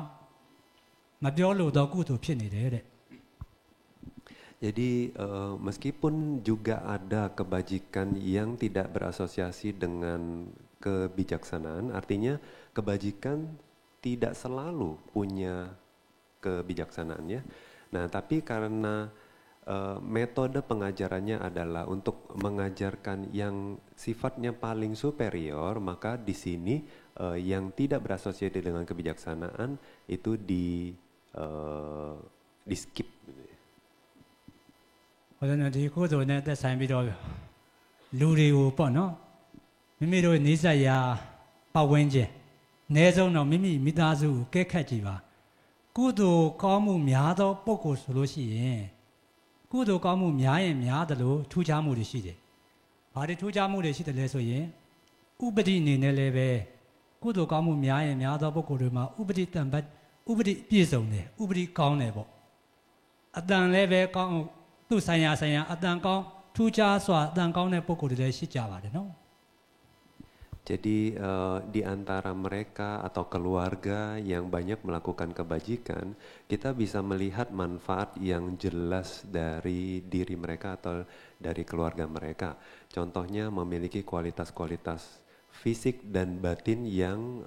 မပြောလို့တော့ကုသိုလ်ဖြစ်နေတယ်တဲ့ Jadi meskipun juga ada kebajikan yang tidak berasosiasi dengan kebijaksanaan, artinya kebajikan tidak selalu punya kebijaksanaannya. Nah, tapi karena metode pengajarannya adalah untuk mengajarkan yang sifatnya paling superior, maka di sini yang tidak berasosiasi dengan kebijaksanaan itu di skip. ဟိုတဲ့ဒီကုသိုလ်နဲ့သက်ဆိုင်ပြီးတော့လူတွေကိုပေါ့နော်မိမိတို့နေဆက်ရာပတ်ဝန်းကျင်အနည်းဆုံးတော့မိမိမိသားစုကိုကဲခတ်ကြည့်ပါကုသိုလ်ကောင်းမှုများသောပုဂ္ဂိုလ်ဆိုလို့ရှိရင်ကုသိုလ်ကောင်းမှုများရင်များတယ်လို့ထူးခြားမှုတွေရှိတယ်။ဘာတွေထူးခြားမှုတွေရှိတယ်လဲဆိုရင်ဥပဒိအနေနဲ့လည်းပဲကုသိုလ်ကောင်းမှုများရင်များသောပုဂ္ဂိုလ်တွေမှာဥပဒိတံပတ်ဥပဒိပြည့်စုံတယ်ဥပဒိကောင်းတယ်ပေါ့ အတန်လည်းပဲကောင်းသူ့ဆိုင်ရာအတန်ကောင်းထူးခြားစွာအတန်ကောင်းတဲ့ပုဂ္ဂိုလ်တွေလည်းရှိကြပါတယ်နော် Jadi di antara mereka atau keluarga yang banyak melakukan kebajikan, kita bisa melihat manfaat yang jelas dari diri mereka atau dari keluarga mereka. Contohnya memiliki kualitas-kualitas fisik dan batin yang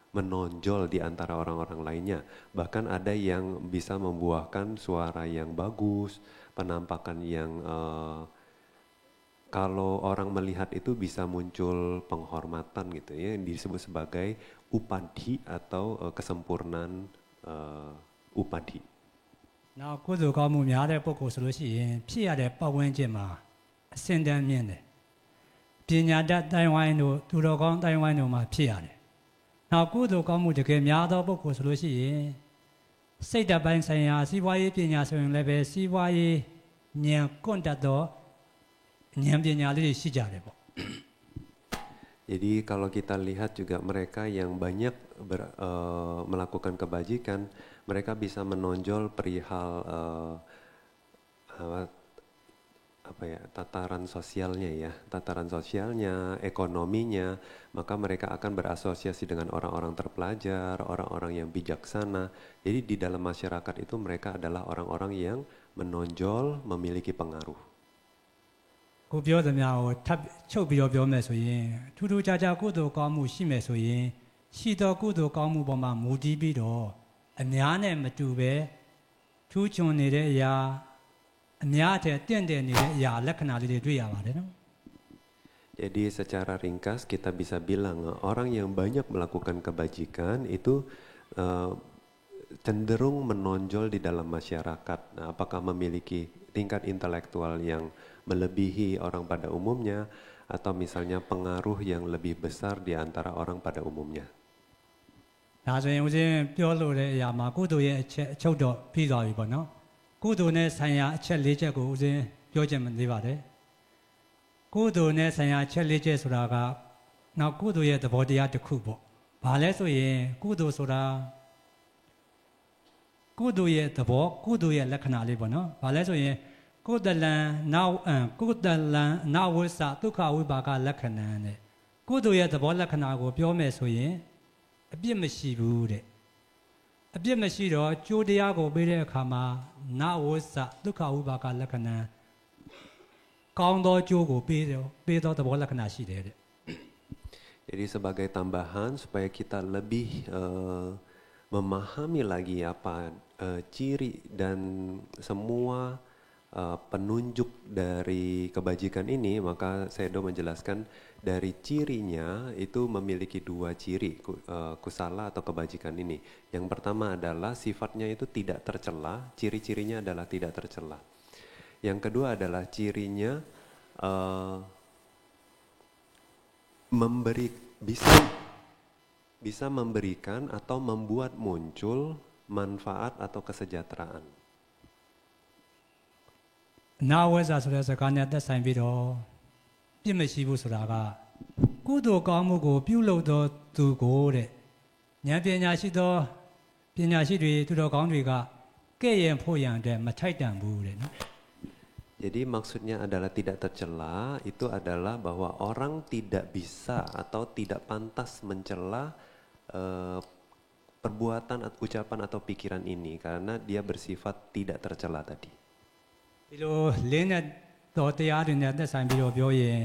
menonjol di antara orang-orang lainnya. Bahkan ada yang bisa membuahkan suara yang bagus, penampakan yang kalau orang melihat itu bisa muncul penghormatan gitu ya, yang disebut sebagai upadhi atau kesempurnaan upadhi. နောက်ကုသိုလ်ကောင်းမှုများတဲ့ပုဂ္ဂိုလ်ဆိုလို့ရှိရင်ဖြစ်ရတဲ့ပတ်ဝန်းကျင်မှာအစင်တန်းမြင့်တယ်ပညာတတ်တိုင်းဝိုင်းတို့သူတော်ကောင်းတိုင်းဝိုင်းတို့မှာဖြစ်ရတယ်နောက်ကုသိုလ်ကောင်းမှုတကယ်များသောပုဂ္ဂိုလ်ဆိုလို့ရှိရင်စိတ်ဓာတ်ပိုင်းဆိုင်ရာစီးပွားရေးပညာဆိုရင်လည်းပဲစီးပွားရေးဉာဏ်ကွန့်တတ်သော Jadi kalau kita lihat juga mereka yang banyak melakukan kebajikan, mereka bisa menonjol perihal tataran sosialnya, ekonominya, maka mereka akan berasosiasi dengan orang-orang terpelajar, orang-orang yang bijaksana. Jadi di dalam masyarakat itu mereka adalah orang-orang yang menonjol, memiliki pengaruh. ကိုပြောသမျှကိုထပ်ချုပ်ပြီးတော့ပြောမယ်ဆိုရင်ထူးထူးခြားခြားကုသိုလ်ကောင်းမှုရှိမယ်ဆိုရင်ရှိသောကုသိုလ်ကောင်းမှုပေါ်မှာမူတည်ပြီးတော့အများနဲ့မတူပဲထူးချွန်နေတဲ့အရာအများတဲ့တင့်တယ်နေတဲ့အရာလက္ခဏာလေးတွေတွေ့ရပါတယ်နော် Jadi secara ringkas kita bisa bilang orang yang banyak melakukan kebajikan itu cenderung menonjol di dalam masyarakat. Nah, apakah memiliki tingkat intelektual yang melebihi orang pada umumnya atau misalnya pengaruh yang lebih besar di antara orang pada umumnya. ဒါဆိုရင်ဦးဇင်းပြောလို့တဲ့အရာမှာကုသိုလ်ရဲ့အချက်အချုပ်တော့ပြီးသွားပြီပေါ့နော်ကုသိုလ်နဲ့ဆိုင်ရာအချက်၄ချက်ကိုဦးဇင်းပြောချင်နေပါတယ်ကုသိုလ်နဲ့ဆိုင်ရာအချက်၄ချက်ဆိုတာကနောက်ကုသိုလ်ရဲ့သဘောတရားတစ်ခုပေါ့ဘာလဲဆိုရင်ကုသိုလ်ဆိုတာကုသိုလ်ရဲ့သဘောကုသိုလ်ရဲ့လက္ခဏာလေးပေါ့နော်ဘာလဲဆိုရင်ကုသလံနာဝိသဒုက္ခဝိပါကလက္ခဏာနဲ့ကုသိုလ်ရဲ့သဘောလက္ခဏာကိုပြောမယ်ဆိုရင်အပြစ်မရှိဘူးတဲ့အပြစ်မရှိတော့ကျိုးတရားကိုပေးတဲ့အခါမှာနာဝိသဒုက္ခဝိပါကလက္ခဏာကောင်းသောကျိုးကိုပေးသောသဘောလက္ခဏာရှိတယ်တဲ့ Jadi sebagai tambahan supaya kita lebih memahami lagi apa ciri dan semua penunjuk dari kebajikan ini, maka Sedo menjelaskan dari cirinya itu memiliki dua ciri kusala atau kebajikan ini. Yang pertama adalah sifatnya itu tidak tercela, ciri-cirinya adalah tidak tercela. Yang kedua adalah cirinya bisa memberikan atau membuat muncul manfaat atau kesejahteraan. နာဝိဇ္ဇာဆိုတဲ့စကားနဲ့သက်ဆိုင်ပြီးတော့ပြစ်မရှိဘူးဆိုတာကကုသိုလ်ကောင်းမှုကိုပြုလုပ်သောသူကိုတဲ့ဉာဏ်ပညာရှိသောပညာရှိတွေသူတော်ကောင်းတွေကကဲ့ရဲ့ဖို့ရန်အတွက်မထိုက်တန်ဘူးတဲ့နော် Jadi maksudnya adalah tidak tercela itu adalah bahwa orang tidak bisa atau tidak pantas mencela perbuatan, ucapan atau pikiran ini karena dia bersifat tidak tercela tadi. ဒီလိုလင်းတဲ့တော်တရားတွေနဲ့သက်ဆိုင်ပြီးတော့ပြောရင်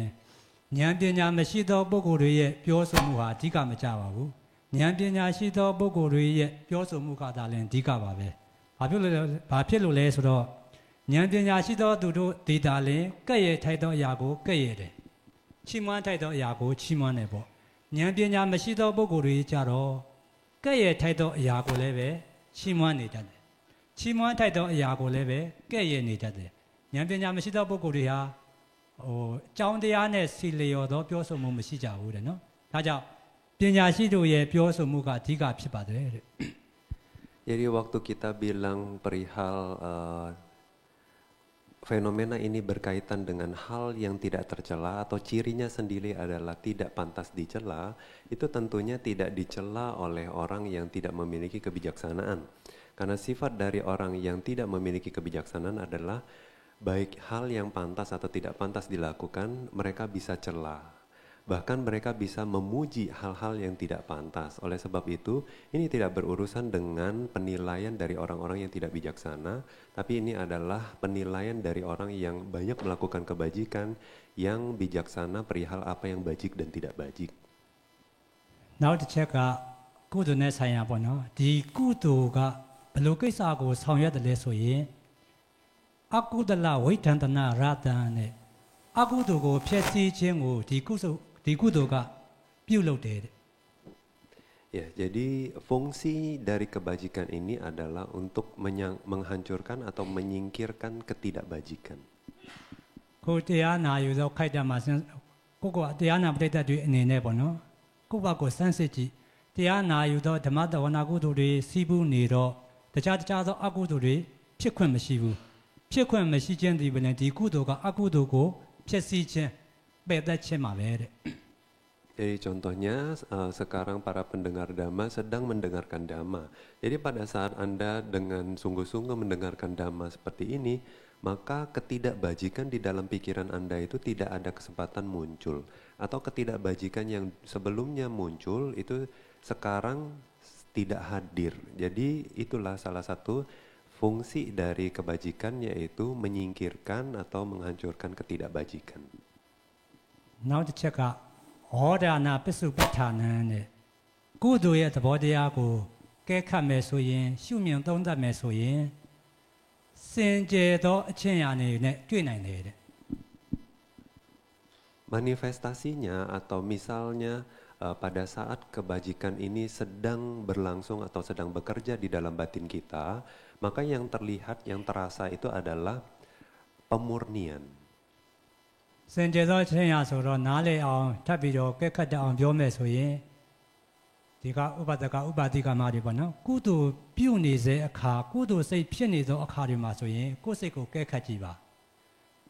ဉာဏ်ပညာမရှိသောပုဂ္ဂိုလ်တွေရဲ့ပြောဆိုမှုဟာအဓိကမကျပါဘူးဉာဏ်ပညာရှိသောပုဂ္ဂိုလ်တွေရဲ့ပြောဆိုမှုကသာလျှင်အဓိကပါပဲဘာဖြစ်လို့လဲဆိုတော့ဉာဏ်ပညာရှိသောသူတို့ဒီသာလျှင်ကဲ့ရဲ့ထိုက်သောအရာကိုကဲ့ရဲ့တယ်ချီးမွမ်းထိုက်သောအရာကိုချီးမွမ်းတယ်ပေါ့ဉာဏ်ပညာမရှိသောပုဂ္ဂိုလ်တွေကြတော့ကဲ့ရဲ့ထိုက်သောအရာကိုလည်းပဲချီးမွမ်းနေတတ်တယ်ချီးမွမ်းထိုက်သောအရာကိုလည်းပဲကဲ့ရဲ့နေတတ်တယ်ဉာဏ်ပညာမရှိသောပုဂ္ဂိုလ်တွေဟာအကြောင်းတရားနဲ့စီလျော်သောပြောဆိုမှုမရှိကြဘူးတဲ့နော်ဒါကြောင့်ပညာရှိတို့ရဲ့ပြောဆိုမှုကအဓိကဖြစ်ပါတယ်တဲ့ Jadi waktu kita bilang perihal fenomena ini berkaitan dengan hal yang tidak tercela atau cirinya sendiri adalah tidak pantas dicela, itu tentunya tidak dicela oleh orang yang tidak memiliki kebijaksanaan. Karena sifat dari orang yang tidak memiliki kebijaksanaan adalah baik hal yang pantas atau tidak pantas dilakukan, mereka bisa cela. Bahkan mereka bisa memuji hal-hal yang tidak pantas. Oleh sebab itu, ini tidak berurusan dengan penilaian dari orang-orang yang tidak bijaksana, tapi ini adalah penilaian dari orang yang banyak melakukan kebajikan, yang bijaksana perihal apa yang bajik dan tidak bajik. Now the check kudu ne saya bono di kudu ga belukisa aku sangya de lesoye aku dala waitantana rata ne aku tu ko phesi chin ko di kudu ga piulok de. Ya, jadi fungsi dari kebajikan ini adalah untuk menghancurkan atau menyingkirkan ketidakbajikan. Ko tia na yu do khai da ma sin ko tia na prai tat twiအနေနဲ့ပေါ့နော်ကိုယ့်ဘက်ကိုစမ်းစစ်ကြည့်တရားနာယူသောဓမ္မတဝနာကုသိုလ်တွေစီးပူးနေတော့တခြားသောအကုသိုလ်တွေဖြစ်ခွင့်မရှိဘူးဖြစ်ခွင့်မရှိခြင်းဒီပင်ဒီကုသိုလ်ကအကုသိုလ်ကိုဖျက်ဆီးခြင်းပယ်တတ်ခြင်းမှာပဲတဲ့ Jadi contohnya sekarang para pendengar Dhamma sedang mendengarkan Dhamma. Jadi pada saat Anda dengan sungguh-sungguh mendengarkan Dhamma seperti ini, maka ketidakbajikan di dalam pikiran Anda itu tidak ada kesempatan muncul. Atau ketidakbajikan yang sebelumnya muncul itu sekarang tidak hadir. Jadi itulah salah satu fungsi dari kebajikan, yaitu menyingkirkan atau menghancurkan ketidakbajikan. Now to check out ဩဒါနာပစ္စုပ္ပထာနံတဲ့ကုသိုလ်ရဲ့သဘောတရားကိုကဲခတ်မယ်ဆိုရင်ရှုမြင်သုံးသပ်မယ်ဆိုရင်စင်ကြယ်သောအချင်းရာနေနဲ့တွေ့နိုင်တယ်တဲ့ Manifestasinya atau misalnya pada saat kebajikan ini sedang berlangsung atau sedang bekerja di dalam batin kita, maka yang terlihat, yang terasa itu adalah pemurnian. စင်ကြယ်သောအချင်းရာဆိုတော့နားလေအောင်ထပ်ပြီးတော့ကဲခတ်တဲ့အောင်ပြောမယ်ဆိုရင်ဒီကဥပဒကဥပါတိကမတွေပေါ့နော်ကုသိုလ်ပြုနေစေအခါကုသိုလ်စိတ်ဖြစ်နေသောအခါတွေမှာဆိုရင်ကိုယ်စိတ်ကိုကဲခတ်ကြည့်ပါ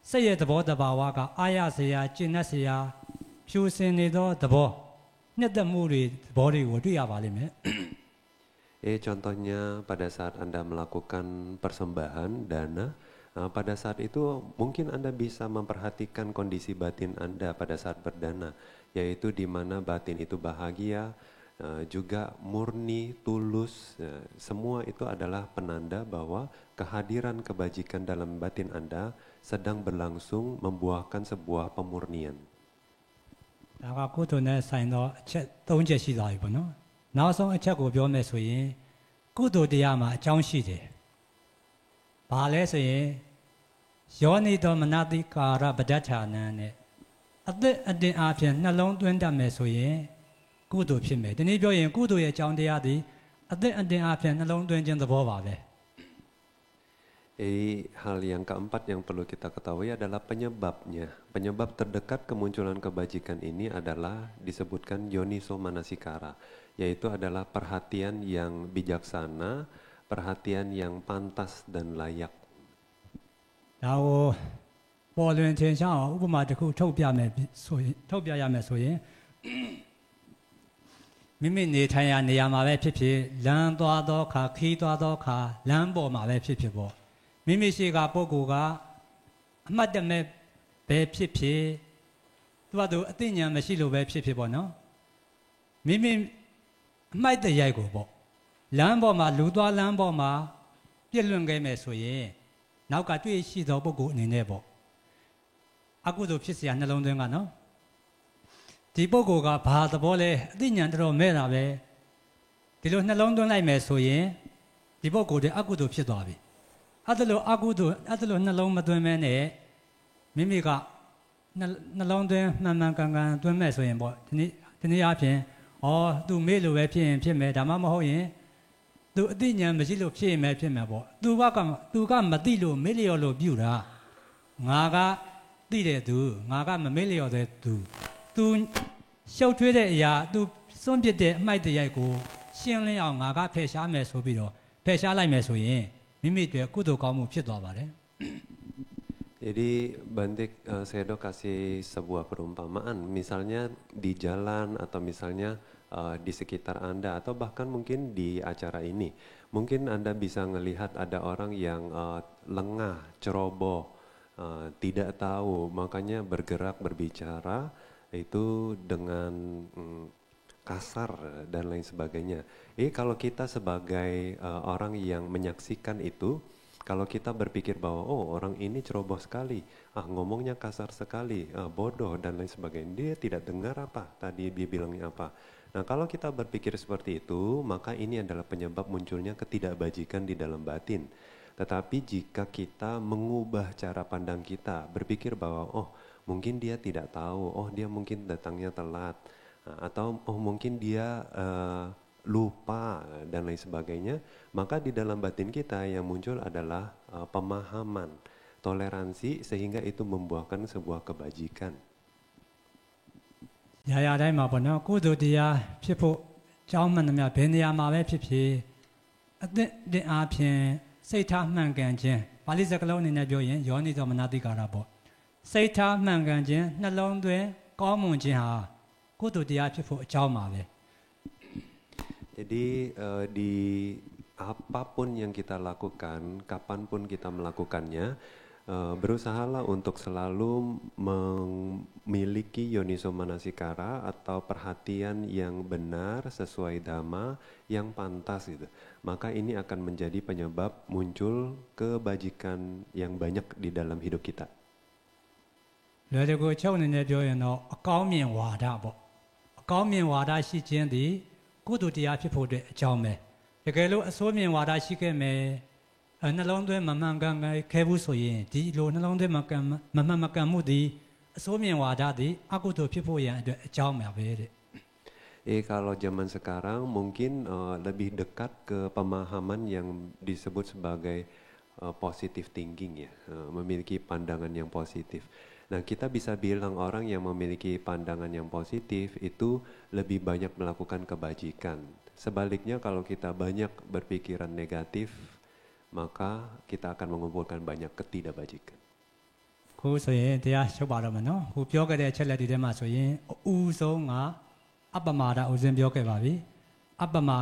စိတ်ရဲ့သဘောတဘာဝကအာရစရာကျင့်တတ်စရာဖြူစင်နေသောသဘောနှစ်သက်မှုတွေသဘောတွေကိုတွေ့ရပါလိမ့်မယ် Contohnya pada saat Anda melakukan persembahan dana, pada saat itu mungkin Anda bisa memperhatikan kondisi batin Anda pada saat berdana, yaitu di mana batin itu bahagia, juga murni, tulus, semua itu adalah penanda bahwa kehadiran kebajikan dalam batin Anda sedang berlangsung membuahkan sebuah pemurnian. ဒါကကုသိုလ်နဲ့ဆိုင်သောအချက်၃ချက်ရှိသွားပြီပေါ့နော်နောက်ဆုံးအချက်ကိုပြောမယ်ဆိုရင်ကုသိုလ်တရားမှာအကြောင်းရှိတယ်ဘာလဲဆိုရင်ယောနိတောမနတိကာရပဒဋ္ဌာနံနဲ့အသက်အတင်အားဖြင့်နှလုံးသွင်းတတ်မယ်ဆိုရင်ကုသိုလ်ဖြစ်မယ်ဒီနေ့ပြောရင်ကုသိုလ်ရဲ့အကြောင်းတရားသည်အသက်အတင်အားဖြင့်နှလုံးသွင်းခြင်းသဘောပါပဲ Hal yang keempat yang perlu kita ketahui adalah penyebabnya. Penyebab terdekat kemunculan kebajikan ini adalah disebutkan yoniso manasikara, yaitu adalah perhatian yang bijaksana, perhatian yang pantas dan layak. ဒါကိုပေါ်လွင်ထင်ရှားအောင်ဥပမာတစ်ခုထုတ်ပြရမယ်ဆိုရင်မိမိနေထိုင်ရာနေရာမှာပဲဖြစ်ဖြစ်လမ်းသွားသောအခါခီးသွားသောအခါလမ်းပေါ်မှာပဲဖြစ်ဖြစ်ပေါ့မိမိရှိကပုဂ္ဂိုလ်ကအမှတ်တမဲ့ပဲဖြစ်ဖြစ်သူကသူအသိဉာဏ်မရှိလို့ပဲဖြစ်ဖြစ်ပေါ့နော်မိမိအမှတ်တရိုက်ကိုပေါ့လမ်းပေါ်မှာလူသွားလမ်းပေါ်မှာပြည့်လွန်ခဲ့မယ်ဆိုရင်နောက်ကတွေ့ရှိသောပုဂ္ဂိုလ်အနေနဲ့ပေါ့အကုသိုလ်ဖြစ်เสียနှလုံးသွင်းကနော်ဒီပုဂ္ဂိုလ်ကဘာသဘောလဲအသိဉာဏ်တော်မဲ့တာပဲဒီလိုနှလုံးသွင်းလိုက်မယ်ဆိုရင်ဒီပုဂ္ဂိုလ်တွေအကုသိုလ်ဖြစ်သွားပြီအဲ့ဒါလိုအကုသိုလ်အဲ့ဒါလိုနှလုံးမသွင်းမဲနဲ့မိမိကနှလုံးသွင်းမှန်မှန်ကန်ကန်သွင်းမဲ့ဆိုရင်ပေါ့ဒီနေ့အပြင်သူမေ့လို့ပဲဖြစ်ရင်ဖြစ်မယ်ဒါမှမဟုတ်ရင်သူအသိဉာဏ်မရှိလို့ဖြစ်ရင်ပဲဖြစ်မယ်ပေါ့သူကမသိလို့မေ့လျော်လို့ပြုတာငါကသိတဲ့သူငါကမမေ့လျော်တဲ့သူသူရှုပ်ထွေးတဲ့အရာသူစွန့်ပစ်တဲ့အမိုက်တရိုက်ကိုရှင်းလင်းအောင်ငါကဖယ်ရှားမယ်ဆိုပြီးတော့ဖယ်ရှားလိုက်မယ်ဆိုရင်မိမိတို့ကုသိုလ်ကောင်းမှုဖြစ်သွားပါတယ် Jadi Bantik Sedo kasih sebuah perumpamaan, misalnya di jalan atau misalnya di sekitar Anda atau bahkan mungkin di acara ini. Mungkin Anda bisa melihat ada orang yang lengah, ceroboh, tidak tahu, makanya bergerak berbicara itu dengan kasar dan lain sebagainya. Kalau kita sebagai orang yang menyaksikan itu, kalau kita berpikir bahwa oh orang ini ceroboh sekali, ngomongnya kasar sekali, bodoh dan lain sebagainya, dia tidak dengar apa tadi dia bilangnya apa. Nah kalau kita berpikir seperti itu, maka ini adalah penyebab munculnya ketidakbajikan di dalam batin. Tetapi jika kita mengubah cara pandang kita, berpikir bahwa oh mungkin dia tidak tahu, oh dia mungkin datangnya telat, atau oh mungkin dia lupa dan lain sebagainya, maka di dalam batin kita yang muncul adalah pemahaman, toleransi sehingga itu membuahkan sebuah kebajikan. ရာရာတိုင်းမှာပေါ့နော်ကုသိုလ်တရားဖြစ်ဖို့ကြောင်းမှန်သမျှဘယ်နေရာမှာပဲဖြစ်ဖြစ်အသင့်အားဖြင့်စိတ်ထားမှန်ကန်ခြင်းပါဠိစကားလုံးအနေနဲ့ပြောရင်ယောနိသောမနတိကာရပေါ့စိတ်ထားမှန်ကန်ခြင်းနှလုံးသွင်းကောင်းမွန်ခြင်းဟာကုသိုလ်တရားဖြစ်ဖို့အကြောင်းပါပဲ Jadi di apapun yang kita lakukan, kapanpun kita melakukannya, berusahalah untuk selalu memiliki yoniso manasikara atau perhatian yang benar sesuai dhamma yang pantas gitu. Maka ini akan menjadi penyebab muncul kebajikan yang banyak di dalam hidup kita. လွယ်တကူအချုပ်အနေနဲ့ပြောရင်တော့အကောင်းမြင်ဝါဒပေါ့အကောင်းမြင်ဝါဒရှိခြင်းသည်ကုသိုလ်တရားဖြစ်ဖို့အတွက်အကြောင်းပဲတကယ်လို့အဆိုးမြင်ဝါဒရှိခဲ့မယ်နှလုံးသွင်းမမှန်ကန်ခဲ့ဘူးဆိုရင်ဒီလိုနှလုံးသွင်းမမှန်ကန်မှုသည်အဆိုးမြင်ဝါဒသည်အကုသိုလ်ဖြစ်ဖို့ရန်အတွက်အကြောင်းပါပဲတဲ့ Kalau zaman sekarang mungkin lebih dekat ke pemahaman yang disebut sebagai positive thinking ya, memiliki pandangan yang positif. Nah kita bisa bilang orang yang memiliki pandangan yang positif itu lebih banyak melakukan kebajikan. Sebaliknya kalau kita banyak berpikiran negatif, maka kita akan mengumpulkan banyak ketidakbajikan. ခုဆိုရင်တရားချုပ်ပါတော့မယ်နော်ခုပြောခဲ့တဲ့အချက်လက်တွေထဲမှာဆိုရင်အဦးဆုံးကအပ္ပမာဒဥစဉ်ပြောခဲ့ပါပြီအပ္ပမာ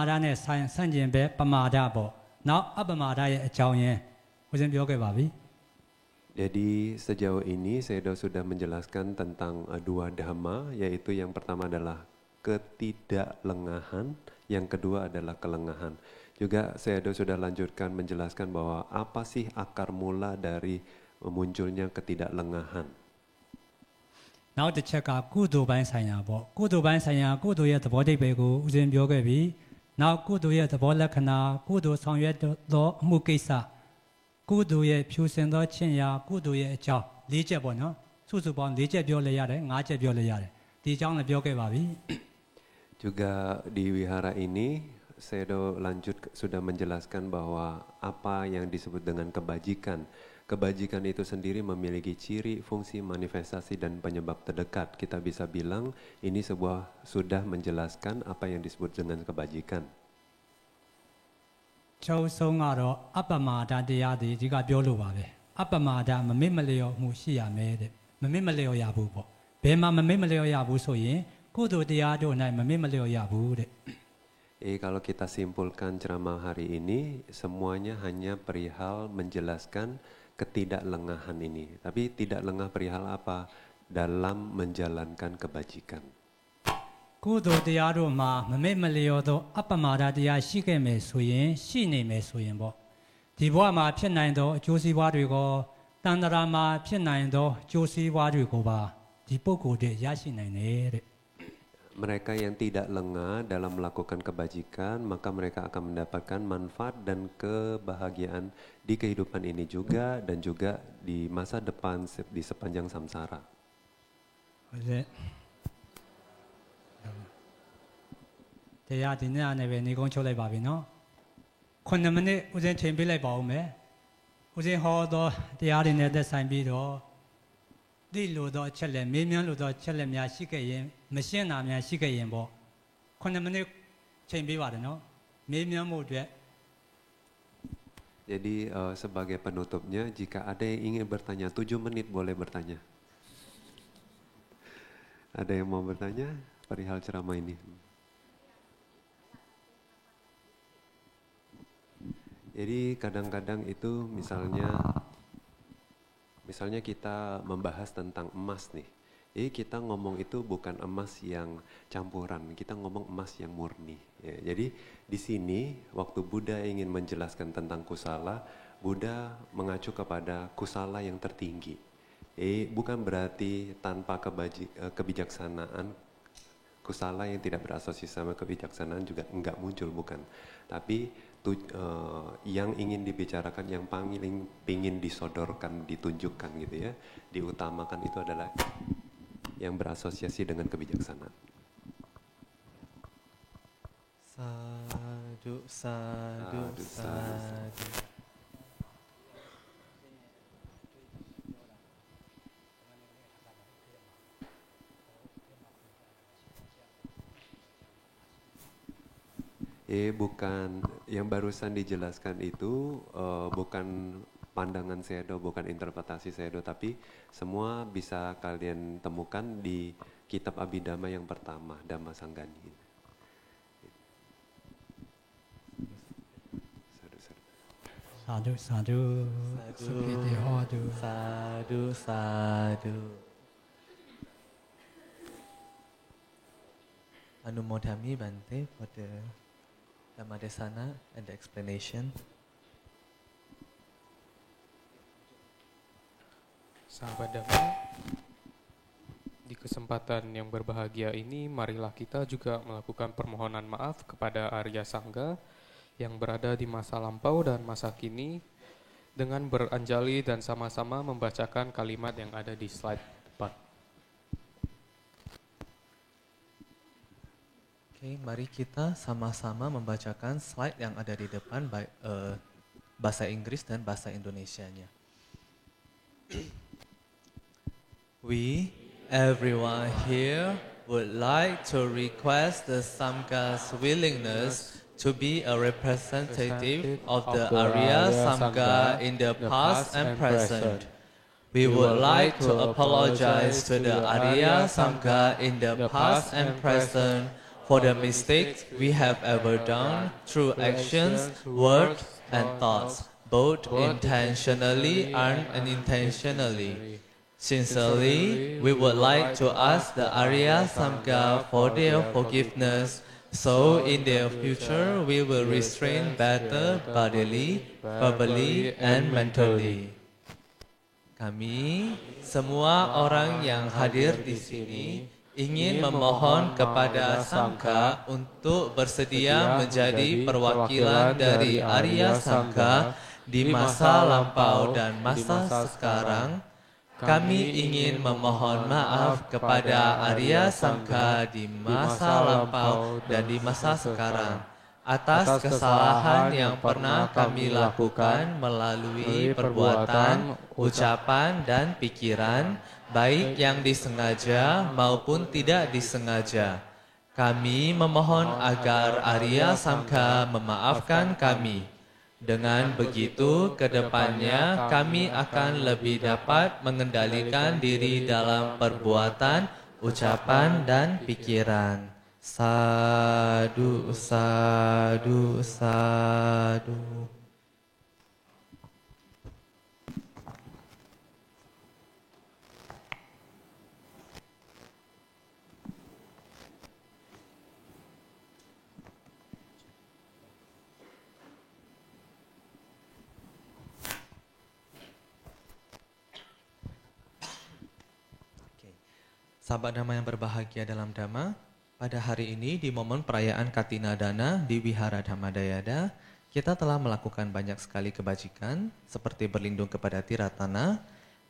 ဒနဲ့ဆန့်ကျင်ဘက်ပမာဒပေါ့နောက်အပ္ပမာဒရဲ့အကြောင်းရင်းဥစဉ်ပြောခဲ့ပါပြီ Jadi sejauh ini saya sudah menjelaskan tentang dua dhamma, yaitu yang pertama adalah ketidaklengahan, yang kedua adalah kelengahan. Juga saya sudah lanjutkan menjelaskan bahwa apa sih akar mula dari munculnya ketidaklengahan. နောက်တစ်ချက်ကကုသိုလ်ပိုင်းဆိုင်ရာပေါ့ကုသိုလ်ပိုင်းဆိုင်ရာကုသိုလ်ရဲ့သဘောတိတ်ပဲကိုဥစဉ်ပြောခဲ့ပြီးနောက်ကုသိုလ်ရဲ့သဘောလက္ခဏာကုသိုလ်ဆောင်ရွက်သောအမှုကိစ္စကုသိုလ်ရဲ့ဖြူစင်သောခြင်းရာကုသိုလ်ရဲ့အကြောင်း၄ချက်ပေါ့နော်စုစုပေါင်း၄ချက်ပြောလဲရတယ်၅ချက်ပြောလဲရတယ်ဒီအကြောင်းလည်းပြောခဲ့ပါပြီ Juga di wihara ini saya sudah menjelaskan bahwa apa yang disebut dengan kebajikan. Kebajikan itu sendiri memiliki ciri, fungsi, manifestasi, dan penyebab terdekat. Kita bisa bilang ini sudah menjelaskan apa yang disebut dengan kebajikan. ချုပ်ဆုံးကတော့အပ္ပမာဒတရားတွေဒီကပြောလို့ပါပဲအပ္ပမာဒမမေ့မလျော်မှုရှိရမယ်တဲ့မမေ့မလျော်ရဘူးပေါ့ဘယ်မှာမမေ့မလျော်ရဘူးဆိုရင်ကုသိုလ်တရားတို့၌မမေ့မလျော်ရဘူးတဲ့ Kalau kita simpulkan ceramah hari ini, semuanya hanya perihal menjelaskan ketidaklengahan ini. Tapi tidak lengah perihal apa? Dalam menjalankan kebajikan. ကုသိုလ်တရားတို့မှာမမေ့မလျော်သောအပ္ပမာဒတရားရှိခဲ့မယ်ဆိုရင်ရှိနေမယ်ဆိုရင်ပေါ့ဒီဘဝမှာဖြစ်နိုင်သောအကျိုးစီးပွားတွေကိုတန်တရာမှာဖြစ်နိုင်သောအကျိုးစီးပွားတွေကိုပါဒီပုဂ္ဂိုလ်တွေရရှိနိုင်တယ်တဲ့ Mereka yang tidak lengah dalam melakukan kebajikan, maka mereka akan mendapatkan manfaat dan kebahagiaan di kehidupan ini juga dan juga di masa depan di sepanjang samsara. တရားဒီနေ့နဲ့ပဲနေကုန်းချုပ်လိုက်ပါပြီနော်9မိနစ်ဦးစင်းချိန်ပေးလိုက်ပါဦးမယ်ဦးစင်းဟောတော့တရားတွေနဲ့သက်ဆိုင်ပြီးတော့သိလို့တော့အချက်လက်မေးမြန်းလို့တော့ချက်လက်များရှိခဲ့ရင်မရှင်းတာများရှိခဲ့ရင်ပေါ့9မိနစ်ချိန်ပေးပါတယ်နော်မေးမြန်းမှုအတွက် Jadi sebagai penutupnya, jika ada yang ingin bertanya, 7 menit boleh bertanya. Ada yang mau bertanya perihal ceramah ini? Jadi kadang-kadang itu misalnya kita membahas tentang emas nih. Jadi kita ngomong itu bukan emas yang campuran, kita ngomong emas yang murni. Ya, jadi di sini waktu Buddha ingin menjelaskan tentang kusala, Buddha mengacu kepada kusala yang tertinggi. Bukan berarti tanpa kebijaksanaan, kusala yang tidak berasosiasi sama kebijaksanaan juga enggak muncul, bukan. Tapi yang ingin dibicarakan, yang paling ingin disodorkan, ditunjukkan gitu ya, diutamakan itu adalah yang berasosiasi dengan kebijaksanaan. Sadu, sadu, sadu. Bukan, yang barusan dijelaskan itu bukan pandangan Sayadaw, bukan interpretasi Sayadaw, tapi semua bisa kalian temukan di kitab Abhidhamma yang pertama, Dhamma Sanggani. Sadu, sadu, seperti hodu. Sadu, sadu. Anumodhami Bante for the Dhammadesana and the explanation. Sahabat Dhamma, di kesempatan yang berbahagia ini, marilah kita juga melakukan permohonan maaf kepada Arya Sangga yang berada di masa lampau dan masa kini dengan beranjali dan sama-sama membacakan kalimat yang ada di slide depan. Oke, mari kita sama-sama membacakan slide yang ada di depan bahasa Inggris dan bahasa Indonesianya. We, everyone here, would like to request the Samgha's willingness to be a representative of the Arya Samgha in the past and present. We would like to apologize to the Arya Samgha in the past and present for the mistakes we have ever done through actions, words, and thoughts, both intentionally and unintentionally. Sincerely, we would like to ask the Arya Samgha for their forgiveness, so in the future we will restrain better bodily, verbally, and mentally. Kami, semua orang yang hadir di sini, ingin memohon kepada Sangha untuk bersedia menjadi perwakilan dari Arya Sangha di masa lampau dan masa sekarang. Kami ingin memohon maaf kepada Arya Sangha di masa lampau dan di masa sekarang atas kesalahan yang pernah kami lakukan melalui perbuatan, ucapan, dan pikiran, baik yang disengaja maupun tidak disengaja. Kami memohon agar Arya Sangha memaafkan kami. Dengan begitu, ke depannya kami akan lebih dapat mengendalikan diri dalam perbuatan, ucapan, dan pikiran. Sadu, sadu, sadu. Sahabat Dhamma yang berbahagia dalam Dhamma, pada hari ini di momen perayaan Katinadana di Wihara Dhammadayada, kita telah melakukan banyak sekali kebajikan seperti berlindung kepada Tiratana,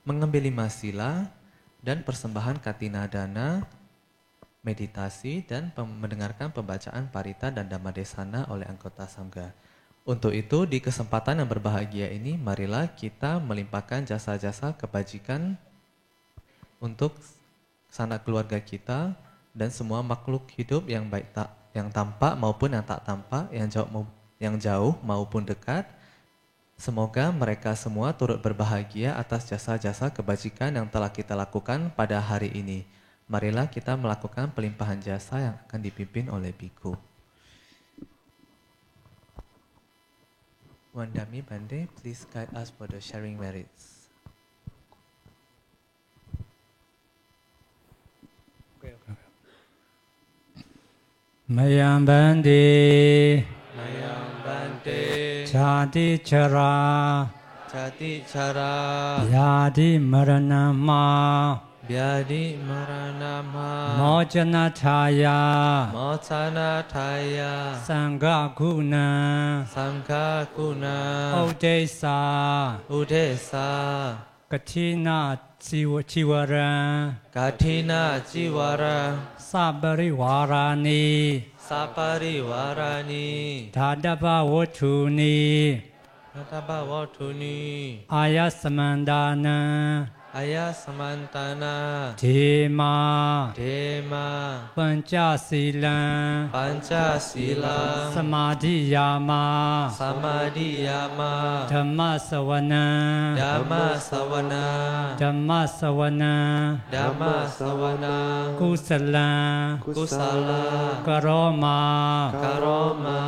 mengambil 5 sila, dan persembahan Katinadana, meditasi, dan mendengarkan pembacaan Parita dan Dhammadesana oleh anggota Sangha. Untuk itu, di kesempatan yang berbahagia ini, marilah kita melimpahkan jasa-jasa kebajikan untuk sanak keluarga kita dan semua makhluk hidup yang baik yang tampak maupun yang tak tampak, yang jauh maupun dekat, Semoga mereka semua turut berbahagia atas jasa-jasa kebajikan yang telah kita lakukan pada hari ini. Marilah kita melakukan pelimpahan jasa yang akan dipimpin oleh biku. Wandami Bande, please guide us for the sharing merits. Mayam Bande, Mayam Bante, Jati Chara, Jati Cara, Yadi Maranama, Biadi Maranama, Mojana Thaya, Mocana Thaya, Sangha Guna, Sangha Kuna, Udesa, Udesa, Katina Chiwaran, Kathina Jiwara, Sabari Warani, Sapari Warani, Tadaba Wotuni, Nataba Watuni, Ayasamandana, Aya Samantana, Dema, Dema, Panchasilan, Pancasila, Samadhiyama, Samadhiyama, Dhammasawana, Dhamma Sawana, Dhammasawana, Dhamma Sawana, Kusala, Kusala, Karoma, Karoma,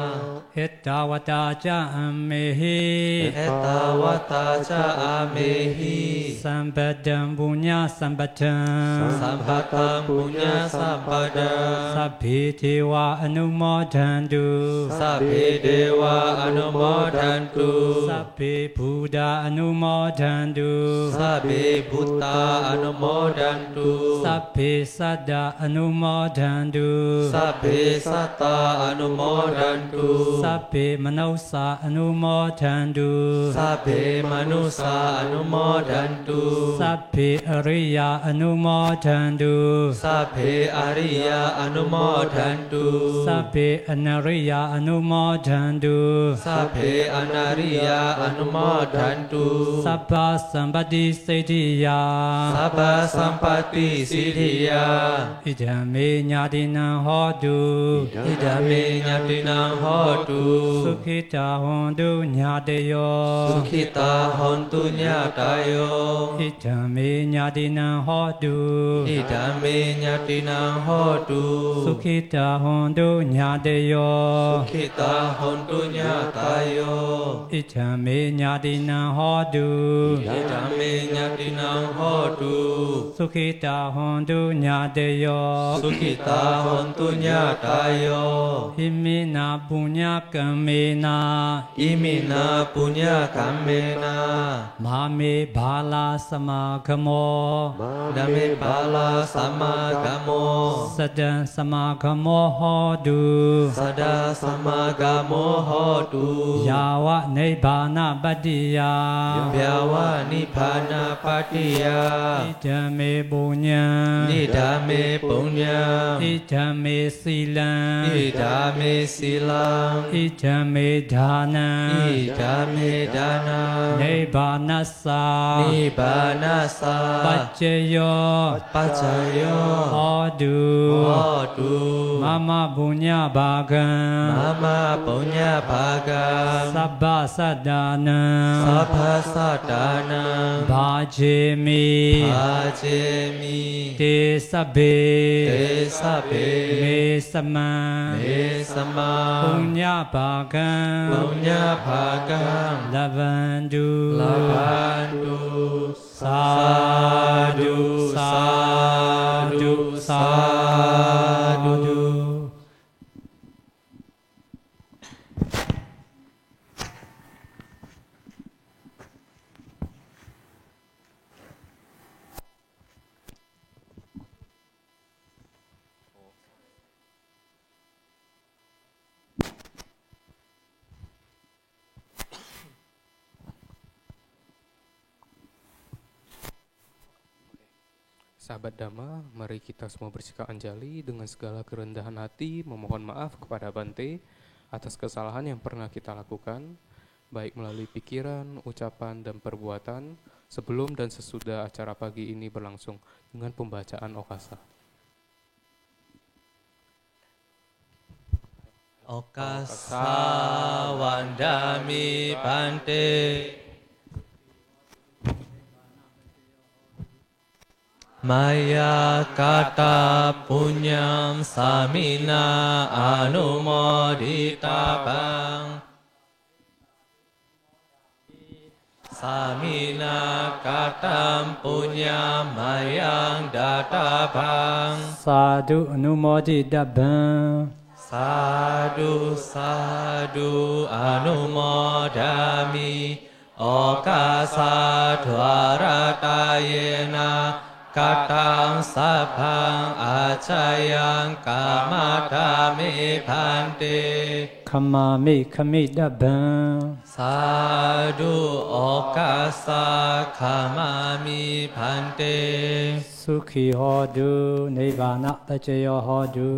Hittavata cha amehi, Etawata Ca Amehi, Sambadam punya sambadam, Sampatam Punya Sampada, Sabhi Dewa Anumodantu, Sabhe Dewa Anumodantu, Sabhi Buddha Anumodantu, Sabhe Buddha Anumodantu, Sabhi Sada Anumodantu, Sabhe Satta Anumodantu, Sabhi Manosa Anumodantu, Sabhe Manusa Anumodantu, Sabhi Ariya Anumodantu, Sabhe Arya Anumodantu, Sabhi Anariya Anumodantu, Sabhe Anariya Anumodantu, Sabha Sambati Siddhiya, Sabha Sampati Siddhiya, Idame Nyadina Hodu, Idame Nyatinang Hotu, Sukhita Hondu Nyadeyo, Sukhita Hontu Nyatayo, Idame Nyadina Hodu, Idame Nyatinang Hotu, Sukhita Hondu Nyadeyo, Sukhita Hontu Nyatayo, Idame Nyadina Hodu, Idame Nyatinang Hotu, Sukhita Hondu Nyadeyo, Sukhita Hontu Nyatayo, Imina Punya Kamena, Imina Punya Kamena, Mame Bala Samagamo, Dame Bala Samagamo, Sada Samagamo Hodu, Sada Samagamo Hotu, Yawa Nibbana Badiya, Byawa Nibbana Patiya, Idame Punya, Nidame Punya, Idame Silam, Idame Silang, Idame Dana, Idame Dana, Nibbanasa, Nibbanasa, Pacayo, Pacayo, Hodu, Hotu, Mama Punya Bagam, Mama Punya Bagam, Sabba Sadana, Sabha Sadana, Bhajemi, Bhajemi, Te Sabe, Te Sabe, Me Sama, Me Sama, Punya Bagam, Punya Bagam, Lavandu, Labandu, Sadu, Sadu, Sadu. Sahabat Dhamma, mari kita semua bersikap anjali dengan segala kerendahan hati memohon maaf kepada Bante atas kesalahan yang pernah kita lakukan, baik melalui pikiran, ucapan, dan perbuatan sebelum dan sesudah acara pagi ini berlangsung dengan pembacaan Okasa. Okasa Vandami Bante Maya kata punyam samina anumodita bang Samina katam punyam mayang data bang စာဓုအနုမောဒိတဗံ Sadu sadu anumodami Okasa dwaratayena Katam sabhang acayang kamatami bhante ခမာမိခမိတဗံ Sadu okasa kamami bhante သုခိဟောတုနိဗ္ဗာနတจโยဟောတု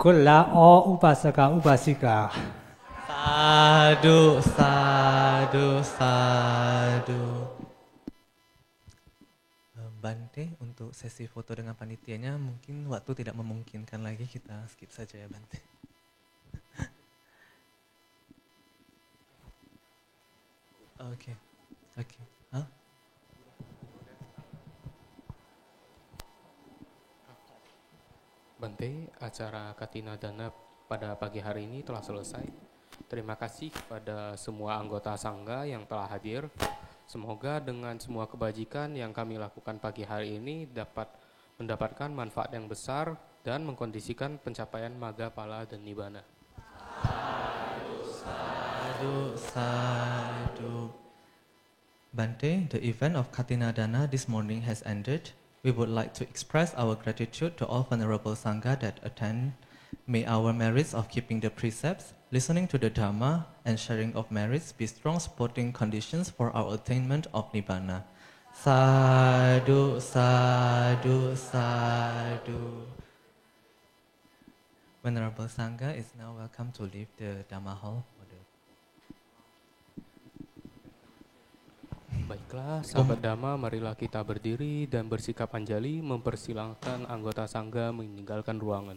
ကုလဩဥပစကဥပสิกา Sadu sadu sadu Bante, untuk sesi foto dengan panitianya mungkin waktu tidak memungkinkan lagi, kita skip saja ya Bante. Oke, oke. Hah? Bante, acara Katina Dana pada pagi hari ini telah selesai. Terima kasih kepada semua anggota Sangga yang telah hadir. Semoga dengan semua kebajikan yang kami lakukan pagi hari ini dapat mendapatkan manfaat yang besar dan mengkondisikan pencapaian Magga, Pala, dan Nibbana. Sadu, sadu. Bante, the event of Katina Dana this morning has ended. We would like to express our gratitude to all Venerable Sangha that attend. May our merits of keeping the precepts, listening to the Dhamma, and sharing of merits be strong supporting conditions for our attainment of Nibbana. Sadu, sadu, sadu. Venerable Sangha is now welcome to leave the Dhamma hall. Baiklah, sahabat Dhamma, marilah kita berdiri dan bersikap anjali mempersilahkan anggota Sangga meninggalkan ruangan.